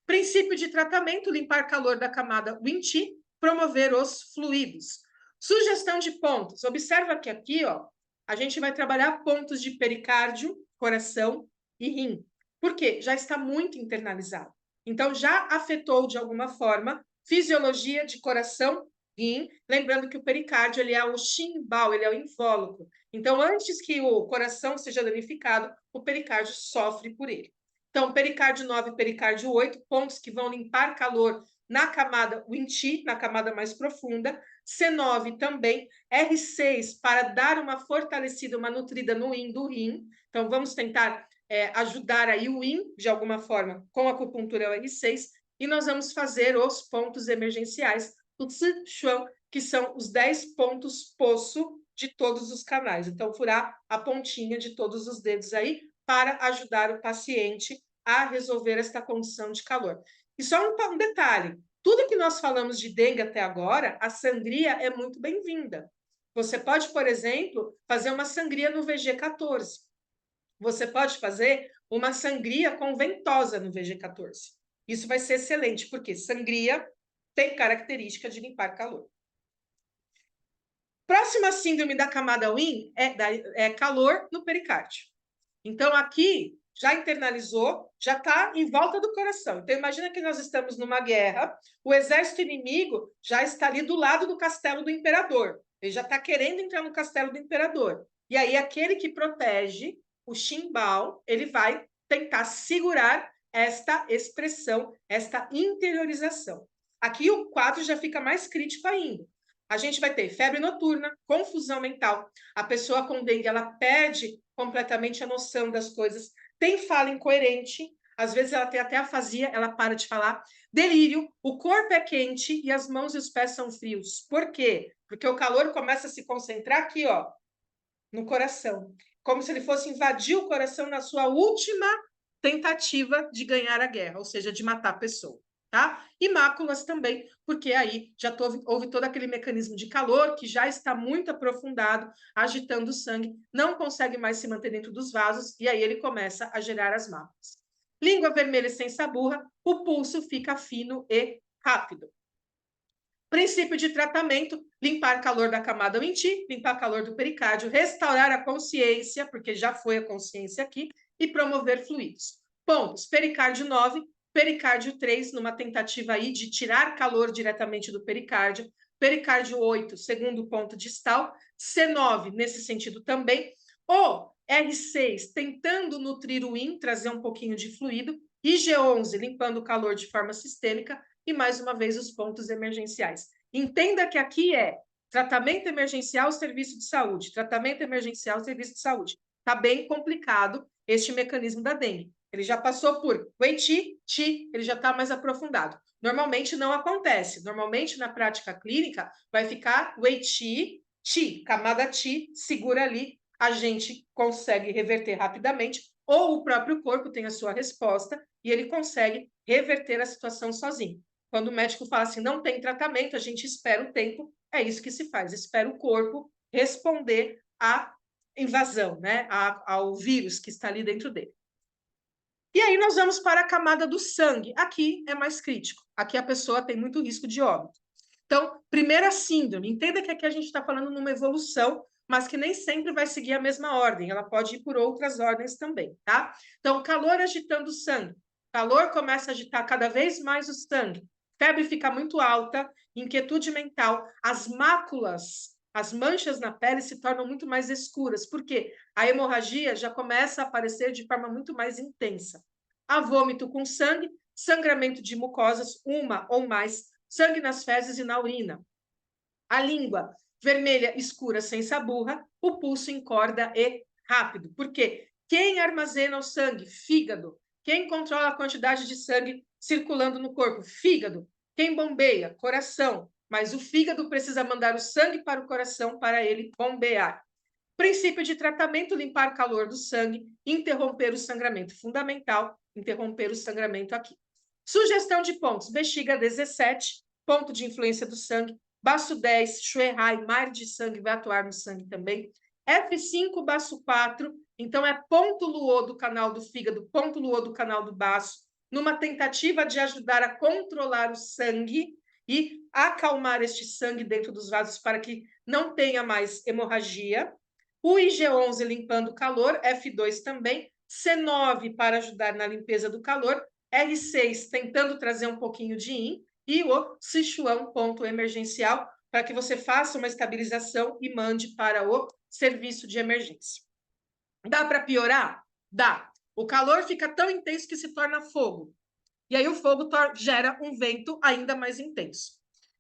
Princípio de tratamento: limpar calor da camada Win-Chi, promover os fluidos. Sugestão de pontos. Observa que aqui, ó, a gente vai trabalhar pontos de pericárdio, coração e rim. Por quê? Já está muito internalizado. Então, já afetou de alguma forma fisiologia de coração, rim. Lembrando que o pericárdio ele é o chimbal, ele é o invólucro. Então, antes que o coração seja danificado, o pericárdio sofre por ele. Então, pericárdio 9 e pericárdio 8, pontos que vão limpar calor na camada Win-Chi, na camada mais profunda. C9 também. R6 para dar uma fortalecida, uma nutrida no yin do rim. Então, vamos tentar ajudar aí o yin, de alguma forma, com a acupuntura R6. E nós vamos fazer os pontos emergenciais, o Tzu Chuan, que são os 10 pontos poço de todos os canais. Então, furar a pontinha de todos os dedos aí, para ajudar o paciente a resolver esta condição de calor. E só um detalhe, tudo que nós falamos de dengue até agora, a sangria é muito bem-vinda. Você pode, por exemplo, fazer uma sangria no VG14. Você pode fazer uma sangria com ventosa no VG14. Isso vai ser excelente, porque sangria tem característica de limpar calor. Próxima síndrome da camada Win é calor no pericárdio. Então, aqui, já internalizou, já está em volta do coração. Então, imagina que nós estamos numa guerra, o exército inimigo já está ali do lado do castelo do imperador. Ele já está querendo entrar no castelo do imperador. E aí, aquele que protege, o Ximbao, ele vai tentar segurar esta expressão, esta interiorização. Aqui o quadro já fica mais crítico ainda. A gente vai ter febre noturna, confusão mental. A pessoa com dengue, ela perde completamente a noção das coisas, tem fala incoerente, às vezes ela tem até afasia, ela para de falar. Delírio, o corpo é quente e as mãos e os pés são frios. Por quê? Porque o calor começa a se concentrar aqui, ó, no coração. Como se ele fosse invadir o coração na sua última tentativa de ganhar a guerra, ou seja, de matar a pessoa. Tá? E máculas também, porque aí já houve todo aquele mecanismo de calor que já está muito aprofundado, agitando o sangue, não consegue mais se manter dentro dos vasos, e aí ele começa a gerar as máculas. Língua vermelha sem saburra, o pulso fica fino e rápido. Princípio de tratamento: limpar calor da camada Winty, limpar calor do pericárdio, restaurar a consciência, porque já foi a consciência aqui, e promover fluidos. Pontos: pericárdio 9, pericárdio 3, numa tentativa aí de tirar calor diretamente do pericárdio, pericárdio 8, segundo ponto distal, C9, nesse sentido também, o R6, tentando nutrir o IN, trazer um pouquinho de fluido, e G11, limpando o calor de forma sistêmica, e mais uma vez os pontos emergenciais. Entenda que aqui é tratamento emergencial, serviço de saúde, tratamento emergencial, serviço de saúde. Está bem complicado este mecanismo da dengue. Ele já passou por Wei-Chi, Chi, ele já está mais aprofundado. Normalmente não acontece. Normalmente na prática clínica vai ficar Wei-Chi, Chi, camada Chi, segura ali, a gente consegue reverter rapidamente, ou o próprio corpo tem a sua resposta e ele consegue reverter a situação sozinho. Quando o médico fala assim, não tem tratamento, a gente espera o tempo, é isso que se faz, espera o corpo responder à invasão, né? Ao vírus que está ali dentro dele. E aí nós vamos para a camada do sangue. Aqui é mais crítico, aqui a pessoa tem muito risco de óbito. Então, primeira síndrome, entenda que aqui a gente está falando numa evolução, mas que nem sempre vai seguir a mesma ordem, ela pode ir por outras ordens também, tá? Então, calor agitando o sangue, calor começa a agitar cada vez mais o sangue, febre fica muito alta, inquietude mental, as máculas, as manchas na pele se tornam muito mais escuras, porque a hemorragia já começa a aparecer de forma muito mais intensa. Há vômito com sangue, sangramento de mucosas, uma ou mais, sangue nas fezes e na urina. A língua vermelha escura sem saburra, o pulso encorda e rápido. Por quê? Quem armazena o sangue? Fígado. Quem controla a quantidade de sangue circulando no corpo? Fígado. Quem bombeia? Coração. Mas o fígado precisa mandar o sangue para o coração para ele bombear. Princípio de tratamento: limpar calor do sangue, interromper o sangramento. Fundamental, interromper o sangramento aqui. Sugestão de pontos: bexiga 17, ponto de influência do sangue, baço 10, Xuerrai, mar de sangue, vai atuar no sangue também. F5, baço 4, então é ponto luô do canal do fígado, ponto luô do canal do baço, numa tentativa de ajudar a controlar o sangue e acalmar este sangue dentro dos vasos para que não tenha mais hemorragia. O IG11 limpando o calor, F2 também, C9 para ajudar na limpeza do calor, R6 tentando trazer um pouquinho de IN, e o Sichuan, ponto emergencial, para que você faça uma estabilização e mande para o serviço de emergência. Dá para piorar? Dá. O calor fica tão intenso que se torna fogo. E aí o fogo gera um vento ainda mais intenso.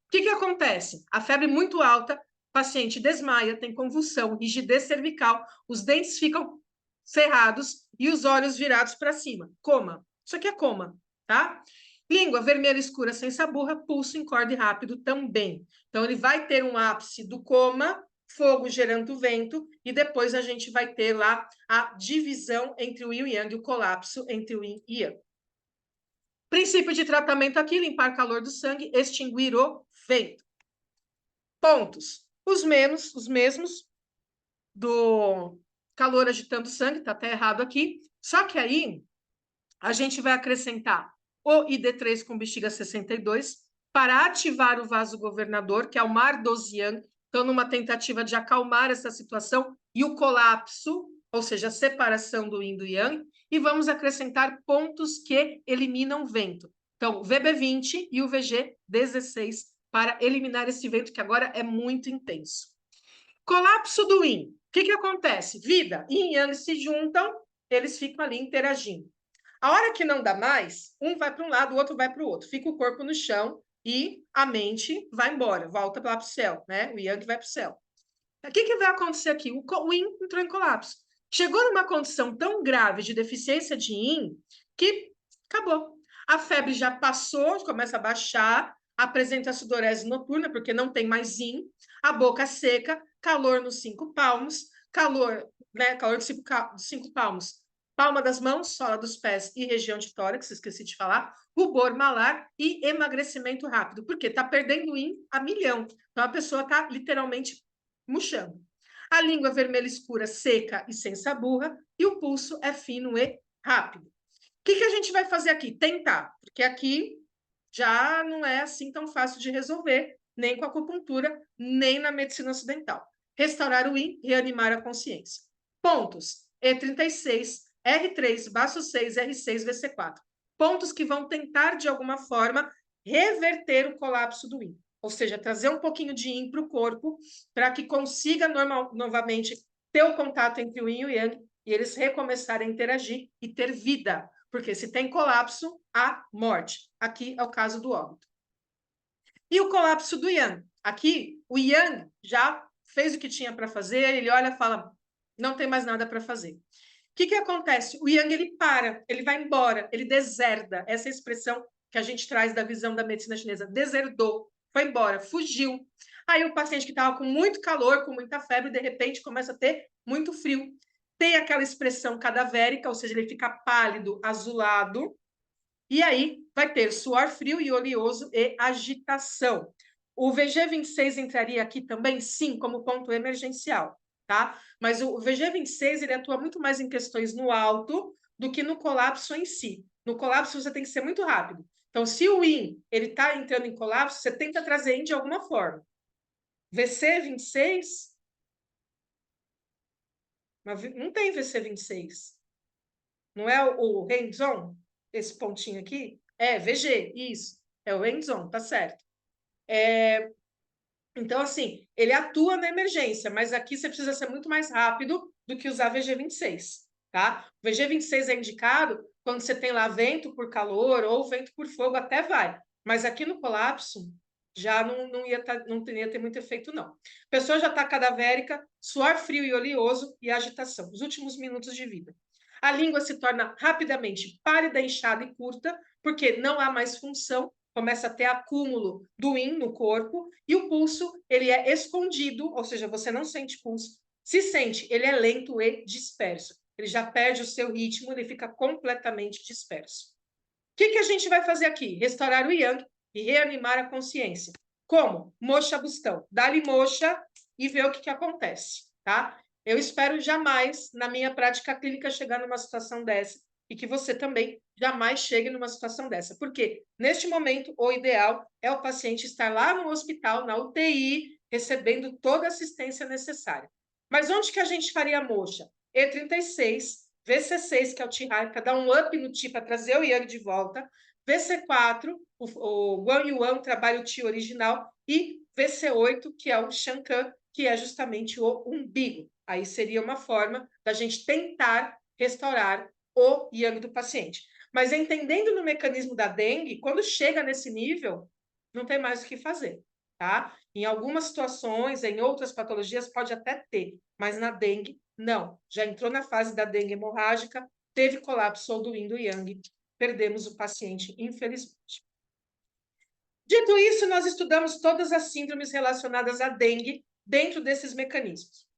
O que acontece? A febre muito alta, o paciente desmaia, tem convulsão, rigidez cervical, os dentes ficam cerrados e os olhos virados para cima. Coma. Isso aqui é coma, tá? Língua vermelha escura sem saburra, pulso encorde rápido também. Então, ele vai ter um ápice do coma, fogo gerando vento, e depois a gente vai ter lá a divisão entre o yin e yang, o colapso entre o yin e yang. Princípio de tratamento aqui: limpar calor do sangue, extinguir o vento. Pontos: os mesmos do calor agitando o sangue, tá até errado aqui. Só que aí a gente vai acrescentar o ID3 com bexiga 62 para ativar o vaso governador, que é o mar dos yang. Então, numa tentativa de acalmar essa situação e o colapso, ou seja, a separação do yin do yang, e vamos acrescentar pontos que eliminam vento. Então, o VB20 e o VG16 para eliminar esse vento que agora é muito intenso. Colapso do yin. O que acontece? Vida, yin e yang se juntam, eles ficam ali interagindo. A hora que não dá mais, um vai para um lado, o outro vai para o outro. Fica o corpo no chão e a mente vai embora, volta lá para o céu, né? O yang vai para o céu. O que vai acontecer aqui? O yin entrou em colapso. Chegou numa condição tão grave de deficiência de yin que Acabou. A febre já passou, começa a baixar, apresenta a sudorese noturna, porque não tem mais zinco, a boca seca, calor nos 5 palmos, calor, né? Calor de 5 palmos, palma das mãos, sola dos pés e região de tórax, esqueci de falar, rubor malar e emagrecimento rápido, porque está perdendo IN a milhão. Então a pessoa está literalmente murchando. A língua vermelha escura, seca e sem saburra, e o pulso é fino e rápido. O que a gente vai fazer aqui? Tentar, porque aqui já não é assim tão fácil de resolver, nem com a acupuntura, nem na medicina ocidental. Restaurar o IN, reanimar a consciência. Pontos: E36, R3, baço 6, R6, VC4. Pontos que vão tentar, de alguma forma, reverter o colapso do IN. Ou seja, trazer um pouquinho de IN para o corpo, para que consiga novamente ter o contato entre o IN e o Yang, e eles recomeçarem a interagir e ter vida. Porque se tem colapso, há morte. Aqui é o caso do óbito. E o colapso do Yang? Aqui, o Yang já fez o que tinha para fazer, ele olha e fala, não tem mais nada para fazer. O que acontece? O Yang, ele para, ele vai embora, ele deserda. Essa é a expressão que a gente traz da visão da medicina chinesa. Deserdou, foi embora, fugiu. Aí o paciente que estava com muito calor, com muita febre, de repente começa a ter muito frio. Tem aquela expressão cadavérica, ou seja, ele fica pálido, azulado, e aí vai ter suor frio e oleoso e agitação. O VG26 entraria aqui também, sim, como ponto emergencial, tá? Mas o VG26, ele atua muito mais em questões no alto do que no colapso em si. No colapso, você tem que ser muito rápido. Então, se o IN está entrando em colapso, você tenta trazer IN de alguma forma. VC26... Não tem VC26. Não é o hands-on? Esse pontinho aqui? É, VG, isso. É o hands-on, tá certo. Então, assim, ele atua na emergência, mas aqui você precisa ser muito mais rápido do que usar VG26, tá? O VG26 é indicado quando você tem lá vento por calor ou vento por fogo, até vai. Mas aqui no colapso, já não ia ter muito efeito, não. A pessoa já está cadavérica, suor frio e oleoso e agitação. Os últimos minutos de vida. A língua se torna rapidamente pálida, inchada e curta, porque não há mais função, começa a ter acúmulo do IN no corpo, e o pulso, ele é escondido, ou seja, você não sente pulso. Se sente, ele é lento e disperso. Ele já perde o seu ritmo, ele fica completamente disperso. O que a gente vai fazer aqui? Restaurar o Yang e reanimar a consciência. Como? Moxa bustão. Dá-lhe moxa e vê o que acontece, tá? Eu espero jamais, na minha prática clínica, chegar numa situação dessa e que você também jamais chegue numa situação dessa. Porque, neste momento, o ideal é o paciente estar lá no hospital, na UTI, recebendo toda a assistência necessária. Mas onde que a gente faria a moxa? E36, VC6, que é o T-High, para dar um up no Ti, para trazer o Yang de volta. VC4, o Guan Yuan, trabalha o Ti original. E VC8, que é o Shankan, que é justamente o umbigo. Aí seria uma forma da gente tentar restaurar o Yang do paciente. Mas entendendo no mecanismo da dengue, quando chega nesse nível, não tem mais o que fazer, tá? Em algumas situações, em outras patologias, pode até ter, mas na dengue, não. Já entrou na fase da dengue hemorrágica, teve colapso do Yin do Yang, perdemos o paciente, infelizmente. Dito isso, nós estudamos todas as síndromes relacionadas à dengue dentro desses mecanismos.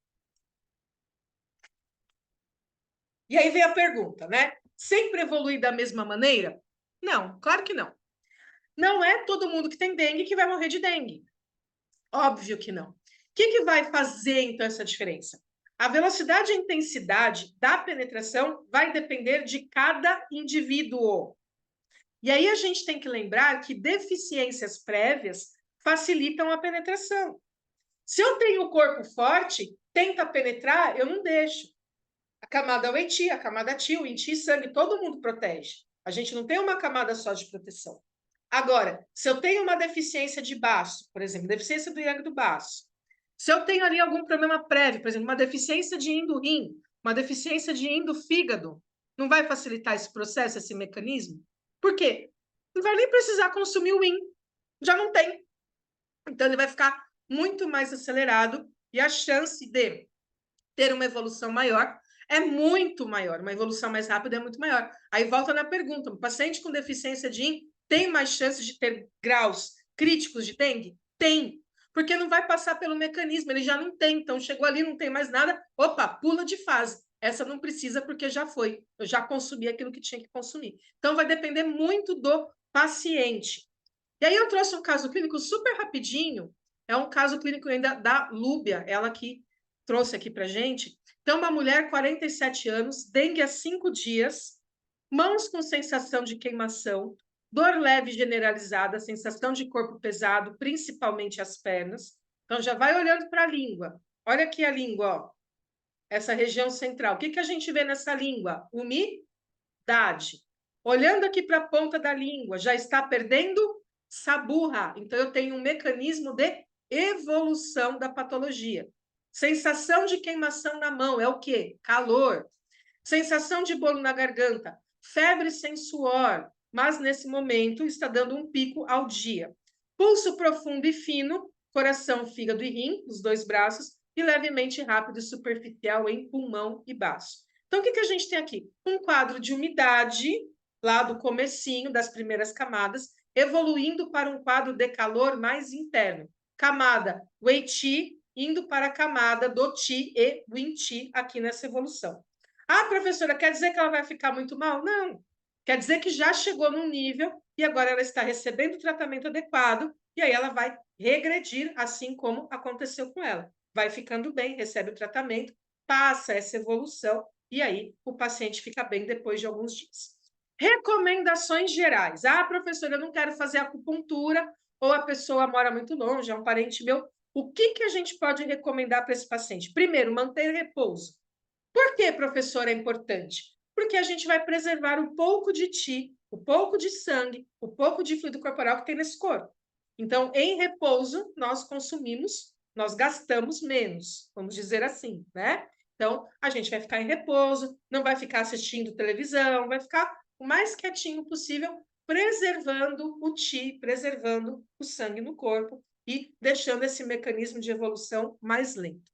E aí vem a pergunta, né? Sempre evolui da mesma maneira? Não, claro que não. Não é todo mundo que tem dengue que vai morrer de dengue. Óbvio que não. O que vai fazer, então, essa diferença? A velocidade e a intensidade da penetração vai depender de cada indivíduo. E aí a gente tem que lembrar que deficiências prévias facilitam a penetração. Se eu tenho o corpo forte, tenta penetrar, eu não deixo. A camada Wei-Ti, a camada Ti, o Yin-Ti, sangue, todo mundo protege. A gente não tem uma camada só de proteção. Agora, se eu tenho uma deficiência de baço, por exemplo, deficiência do Yang do baço, se eu tenho ali algum problema prévio, por exemplo, uma deficiência de Yin do rim, uma deficiência de Yin do fígado, não vai facilitar esse processo, esse mecanismo? Por quê? Não vai nem precisar consumir o Yin, já não tem. Então, ele vai ficar muito mais acelerado e a chance de ter uma evolução maior é muito maior, uma evolução mais rápida é muito maior. Aí volta na pergunta, o paciente com deficiência de IN tem mais chances de ter graus críticos de dengue? Tem, porque não vai passar pelo mecanismo, ele já não tem, então chegou ali, não tem mais nada, opa, pula de fase. Essa não precisa porque já foi, eu já consumi aquilo que tinha que consumir. Então vai depender muito do paciente. E aí eu trouxe um caso clínico super rapidinho, é um caso clínico ainda da Lúbia, ela que trouxe aqui para gente. Então, uma mulher, 47 anos, dengue há 5 dias, mãos com sensação de queimação, dor leve generalizada, sensação de corpo pesado, principalmente as pernas. Então, já vai olhando para a língua. Olha aqui a língua, ó. Essa região central. O que a gente vê nessa língua? Umidade. Olhando aqui para a ponta da língua, já está perdendo saburra. Então, eu tenho um mecanismo de evolução da patologia. Sensação de queimação na mão é o quê? Calor. Sensação de bolo na garganta, febre sem suor, mas nesse momento está dando um pico ao dia. Pulso profundo e fino, coração, fígado e rim, os 2 braços, e levemente rápido e superficial em pulmão e baço. Então, o que a gente tem aqui? Um quadro de umidade, lá do comecinho, das primeiras camadas, evoluindo para um quadro de calor mais interno. Camada Wei-Qi, indo para a camada do Qi e Wen-Qi aqui nessa evolução. Ah, professora, quer dizer que ela vai ficar muito mal? Não. Quer dizer que já chegou num nível e agora ela está recebendo o tratamento adequado e aí ela vai regredir, assim como aconteceu com ela. Vai ficando bem, recebe o tratamento, passa essa evolução e aí o paciente fica bem depois de alguns dias. Recomendações gerais. Ah, professora, eu não quero fazer acupuntura ou a pessoa mora muito longe, é um parente meu. O que a gente pode recomendar para esse paciente? Primeiro, manter repouso. Por que, professor, é importante? Porque a gente vai preservar o pouco de ti, o pouco de sangue, o pouco de fluido corporal que tem nesse corpo. Então, em repouso, nós consumimos, nós gastamos menos, vamos dizer assim, né? Então, a gente vai ficar em repouso, não vai ficar assistindo televisão, vai ficar o mais quietinho possível, preservando o ti, preservando o sangue no corpo e deixando esse mecanismo de evolução mais lento.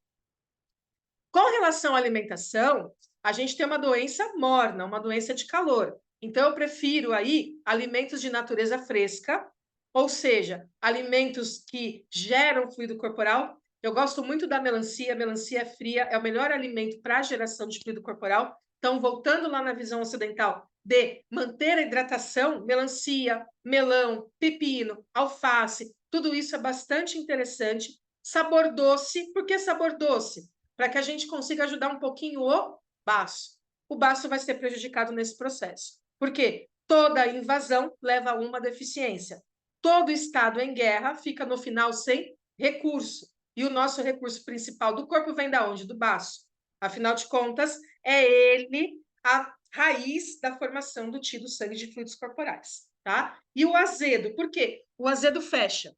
Com relação à alimentação, a gente tem uma doença morna, uma doença de calor. Então, eu prefiro aí alimentos de natureza fresca, ou seja, alimentos que geram fluido corporal. Eu gosto muito da melancia, a melancia é fria, é o melhor alimento para a geração de fluido corporal. Então, voltando lá na visão ocidental de manter a hidratação, melancia, melão, pepino, alface, tudo isso é bastante interessante. Sabor doce, por que sabor doce? Para que a gente consiga ajudar um pouquinho o baço. O baço vai ser prejudicado nesse processo. Porque toda invasão leva a uma deficiência. Todo estado em guerra fica no final sem recurso. E o nosso recurso principal do corpo vem da onde? Do baço. Afinal de contas, é ele a raiz da formação do ti do sangue de fluidos corporais, tá? E o azedo, por quê? O azedo fecha,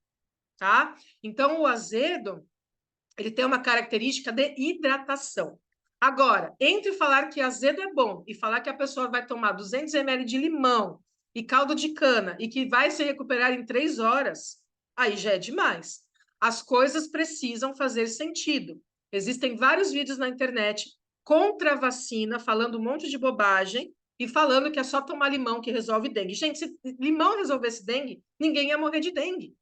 tá? Então, o azedo ele tem uma característica de hidratação. Agora, entre falar que azedo é bom e falar que a pessoa vai tomar 200 ml de limão e caldo de cana e que vai se recuperar em 3 horas, aí já é demais. As coisas precisam fazer sentido. Existem vários vídeos na internet contra a vacina, falando um monte de bobagem e falando que é só tomar limão que resolve dengue. Gente, se limão resolvesse dengue, ninguém ia morrer de dengue.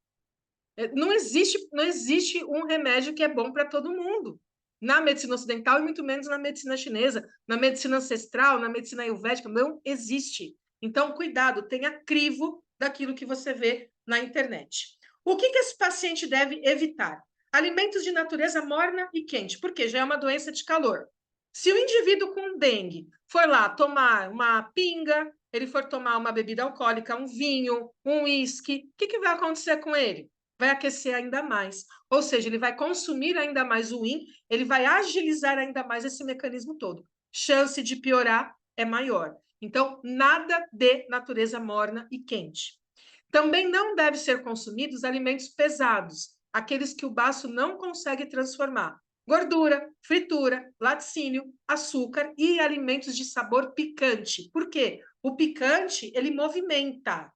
Não existe um remédio que é bom para todo mundo. Na medicina ocidental e muito menos na medicina chinesa, na medicina ancestral, na medicina ayurvédica, não existe. Então, cuidado, tenha crivo daquilo que você vê na internet. O que esse paciente deve evitar? Alimentos de natureza morna e quente, porque já é uma doença de calor. Se o indivíduo com dengue for lá tomar uma pinga, ele for tomar uma bebida alcoólica, um vinho, um uísque, o que vai acontecer com ele? Vai aquecer ainda mais. Ou seja, ele vai consumir ainda mais o IN, ele vai agilizar ainda mais esse mecanismo todo. Chance de piorar é maior. Então, nada de natureza morna e quente. Também não deve ser consumidos alimentos pesados, aqueles que o baço não consegue transformar. Gordura, fritura, laticínio, açúcar e alimentos de sabor picante. Por quê? O picante, ele movimenta.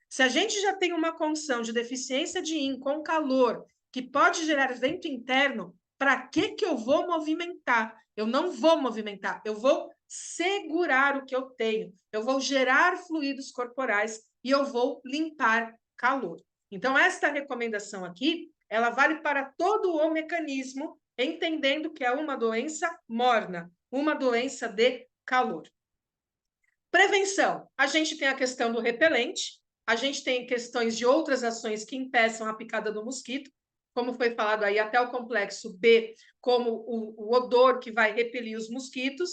Se a gente já tem uma condição de deficiência de IN com calor, que pode gerar vento interno, para que eu vou movimentar? Eu não vou movimentar, eu vou segurar o que eu tenho, eu vou gerar fluidos corporais e eu vou limpar calor. Então, esta recomendação aqui, ela vale para todo o mecanismo, entendendo que é uma doença morna, uma doença de calor. Prevenção. A gente tem a questão do repelente, a gente tem questões de outras ações que impeçam a picada do mosquito, como foi falado aí, até o complexo B, como o odor que vai repelir os mosquitos,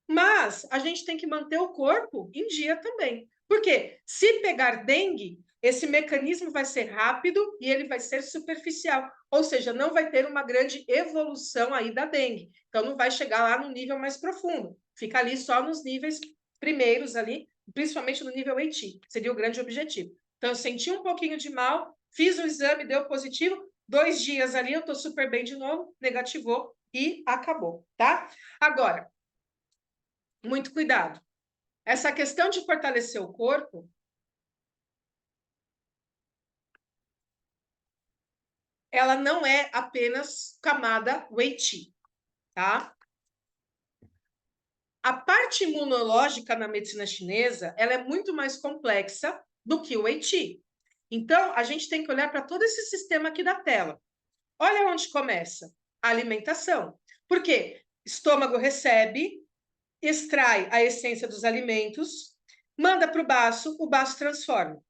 mas a gente tem que manter o corpo em dia também. Porque se pegar dengue, esse mecanismo vai ser rápido e ele vai ser superficial, ou seja, não vai ter uma grande evolução aí da dengue. Então, não vai chegar lá no nível mais profundo, fica ali só nos níveis primeiros ali, principalmente no nível ET, seria o grande objetivo. Então, eu senti um pouquinho de mal, fiz o exame, deu positivo, 2 dias ali, eu tô super bem de novo, negativou e acabou, tá? Agora, muito cuidado. Essa questão de fortalecer o corpo, ela não é apenas camada Wei Qi, tá? A parte imunológica na medicina chinesa, ela é muito mais complexa do que o Wei Qi. Então, a gente tem que olhar para todo esse sistema aqui da tela. Olha onde começa. A alimentação. Por quê? Estômago recebe, extrai a essência dos alimentos, manda para o baço transforma.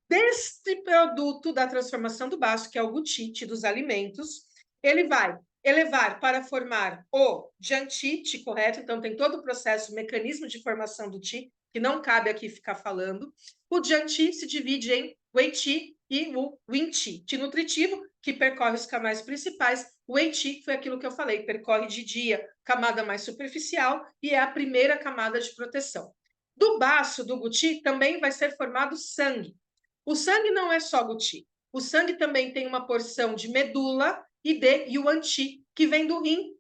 Deste produto da transformação do baço, que é o gutite dos alimentos, ele vai elevar para formar o jiangqi, qi correto, então tem todo o processo, o mecanismo de formação do qi, que não cabe aqui ficar falando. O jiangqi se divide em wei qi e o yin qi. Qi nutritivo, que percorre os canais principais. O wei qi foi aquilo que eu falei, percorre de dia, camada mais superficial, e é a primeira camada de proteção. Do baço, do guti, também vai ser formado sangue. O sangue não é só guti. O sangue também tem uma porção de medula e de yuan qi, que vem do rim.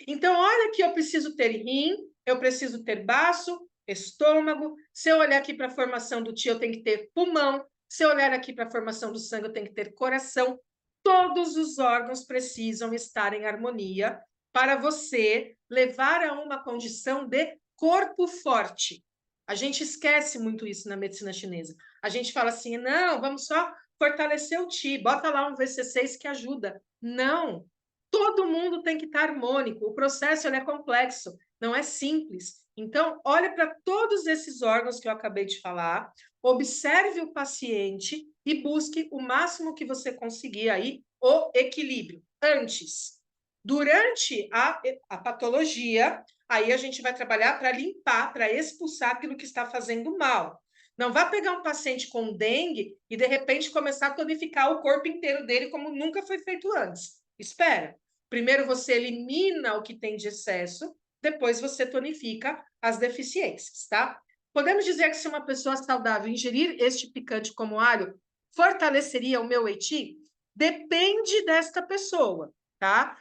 Então, olha que eu preciso ter rim, eu preciso ter baço, estômago. Se eu olhar aqui para a formação do qi, eu tenho que ter pulmão. Se eu olhar aqui para a formação do sangue, eu tenho que ter coração. Todos os órgãos precisam estar em harmonia para você levar a uma condição de corpo forte. A gente esquece muito isso na medicina chinesa. A gente fala assim, não, vamos só fortalecer o Qi, bota lá um VC6 que ajuda. Não, todo mundo tem que estar harmônico, o processo é complexo, não é simples. Então, olhe para todos esses órgãos que eu acabei de falar, observe o paciente e busque o máximo que você conseguir aí o equilíbrio. Antes, durante a patologia, aí a gente vai trabalhar para limpar, para expulsar aquilo que está fazendo mal. Não vá pegar um paciente com dengue e, de repente, começar a tonificar o corpo inteiro dele como nunca foi feito antes. Espera. Primeiro você elimina o que tem de excesso, depois você tonifica as deficiências, tá? Podemos dizer que se uma pessoa saudável ingerir este picante como alho, fortaleceria o meu Eiti? Depende desta pessoa, tá?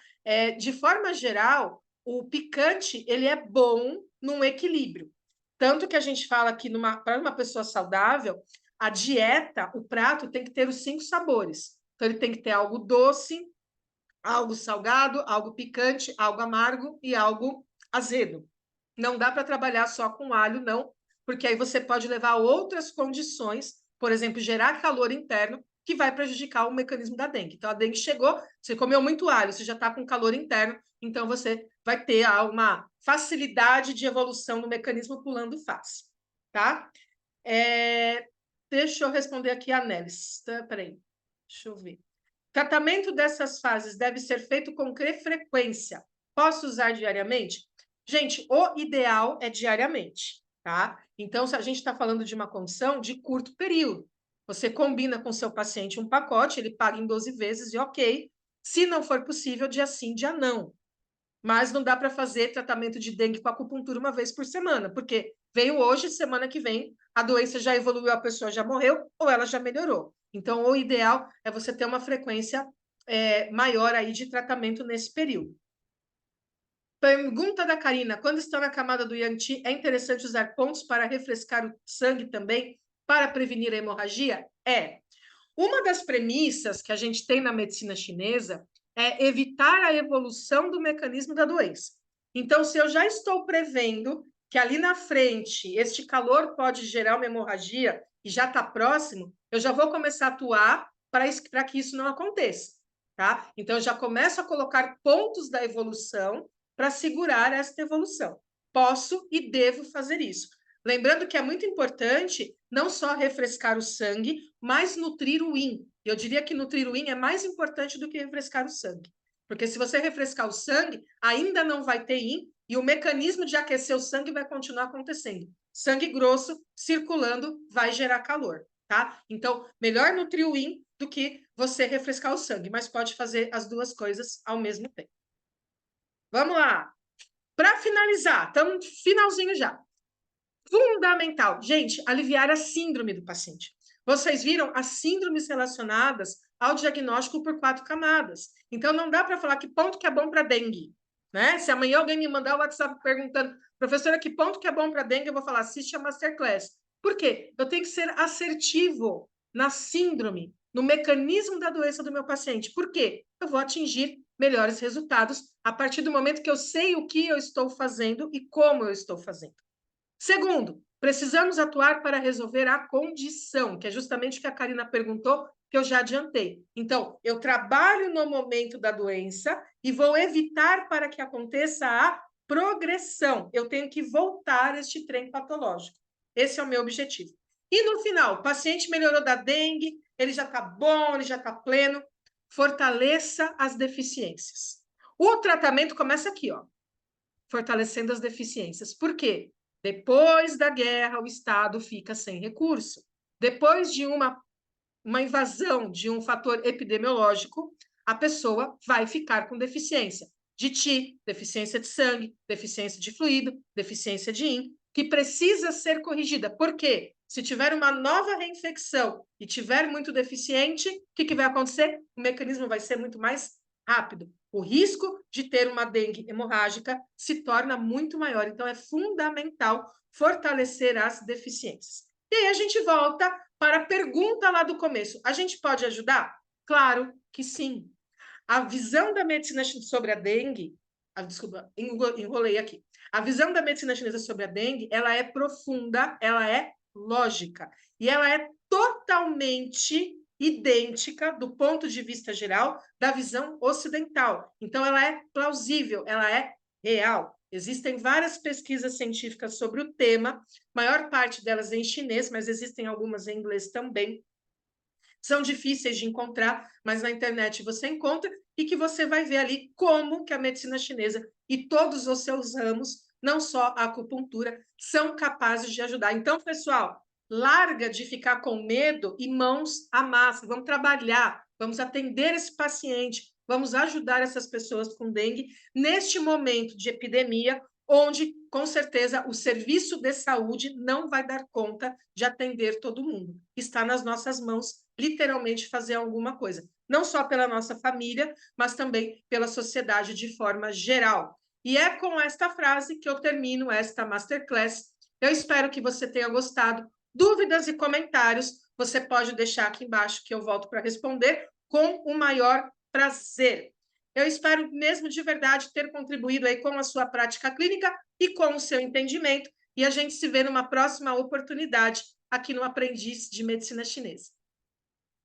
De forma geral, o picante ele é bom num equilíbrio. Tanto que a gente fala que para uma pessoa saudável, a dieta, o prato tem que ter os 5 sabores. Então, ele tem que ter algo doce, algo salgado, algo picante, algo amargo e algo azedo. Não dá para trabalhar só com alho, não, porque aí você pode levar a outras condições, por exemplo, gerar calor interno, que vai prejudicar o mecanismo da dengue. Então, a dengue chegou, você comeu muito alho, você já está com calor interno, então você vai ter uma facilidade de evolução do mecanismo pulando fácil, tá? Deixa eu responder aqui a Nelis. Peraí, deixa eu ver. Tratamento dessas fases deve ser feito com que frequência? Posso usar diariamente? Gente, o ideal é diariamente, tá? Então, se a gente está falando de uma condição de curto período, você combina com seu paciente um pacote, ele paga em 12 vezes e ok. Se não for possível, dia sim, dia não. Mas não dá para fazer tratamento de dengue com acupuntura uma vez por semana, porque veio hoje, semana que vem, a doença já evoluiu, a pessoa já morreu ou ela já melhorou. Então, o ideal é você ter uma frequência maior aí de tratamento nesse período. Pergunta da Karina: quando está na camada do Yang Qi, é interessante usar pontos para refrescar o sangue também, para prevenir a hemorragia? Uma das premissas que a gente tem na medicina chinesa é evitar a evolução do mecanismo da doença. Então, se eu já estou prevendo que ali na frente este calor pode gerar uma hemorragia e já está próximo, eu já vou começar a atuar para que isso não aconteça, tá? Então, eu já começo a colocar pontos da evolução para segurar esta evolução. Posso e devo fazer isso. Lembrando que é muito importante não só refrescar o sangue, mas nutrir o yin. Eu diria que nutrir o yin é mais importante do que refrescar o sangue. Porque se você refrescar o sangue, ainda não vai ter yin e o mecanismo de aquecer o sangue vai continuar acontecendo. Sangue grosso circulando vai gerar calor, tá? Então, melhor nutrir o yin do que você refrescar o sangue, mas pode fazer as duas coisas ao mesmo tempo. Vamos lá. Para finalizar, estamos finalzinho já. Fundamental, gente, aliviar a síndrome do paciente. Vocês viram as síndromes relacionadas ao diagnóstico por 4 camadas. Então, não dá para falar que ponto que é bom para dengue, né? Se amanhã alguém me mandar o WhatsApp perguntando, professora, que ponto que é bom para dengue, eu vou falar, assiste a Masterclass. Por quê? Eu tenho que ser assertivo na síndrome, no mecanismo da doença do meu paciente. Por quê? Eu vou atingir melhores resultados a partir do momento que eu sei o que eu estou fazendo e como eu estou fazendo. Segundo, precisamos atuar para resolver a condição, que é justamente o que a Karina perguntou, que eu já adiantei. Então, eu trabalho no momento da doença e vou evitar para que aconteça a progressão. Eu tenho que voltar este trem patológico. Esse é o meu objetivo. E no final, o paciente melhorou da dengue, ele já está bom, ele já está pleno. Fortaleça as deficiências. O tratamento começa aqui, ó, fortalecendo as deficiências. Por quê? Depois da guerra, o Estado fica sem recurso. Depois de uma invasão de um fator epidemiológico, a pessoa vai ficar com deficiência de Ti, deficiência de sangue, deficiência de fluido, deficiência de yin, que precisa ser corrigida. Por quê? Se tiver uma nova reinfecção e tiver muito deficiente, o que vai acontecer? O mecanismo vai ser muito mais rápido. O risco de ter uma dengue hemorrágica se torna muito maior. Então, é fundamental fortalecer as deficiências. E aí a gente volta para a pergunta lá do começo. A gente pode ajudar? Claro que sim. A visão da medicina sobre a dengue, desculpa, enrolei aqui. A visão da medicina chinesa sobre a dengue, ela é profunda, ela é lógica e ela é totalmente idêntica do ponto de vista geral da visão ocidental. Então ela é plausível, ela é real. Existem várias pesquisas científicas sobre o tema, maior parte delas em chinês, mas existem algumas em inglês também. São difíceis de encontrar, mas na internet você encontra e que você vai ver ali como que a medicina chinesa e todos os seus ramos, não só a acupuntura, são capazes de ajudar. Então, pessoal, larga de ficar com medo e mãos à massa. Vamos trabalhar, vamos atender esse paciente, vamos ajudar essas pessoas com dengue neste momento de epidemia, onde, com certeza, o serviço de saúde não vai dar conta de atender todo mundo. Está nas nossas mãos, literalmente, fazer alguma coisa. Não só pela nossa família, mas também pela sociedade de forma geral. E é com esta frase que eu termino esta Masterclass. Eu espero que você tenha gostado. Dúvidas e comentários, você pode deixar aqui embaixo que eu volto para responder com o maior prazer. Eu espero mesmo de verdade ter contribuído aí com a sua prática clínica e com o seu entendimento. E a gente se vê numa próxima oportunidade aqui no Aprendiz de Medicina Chinesa.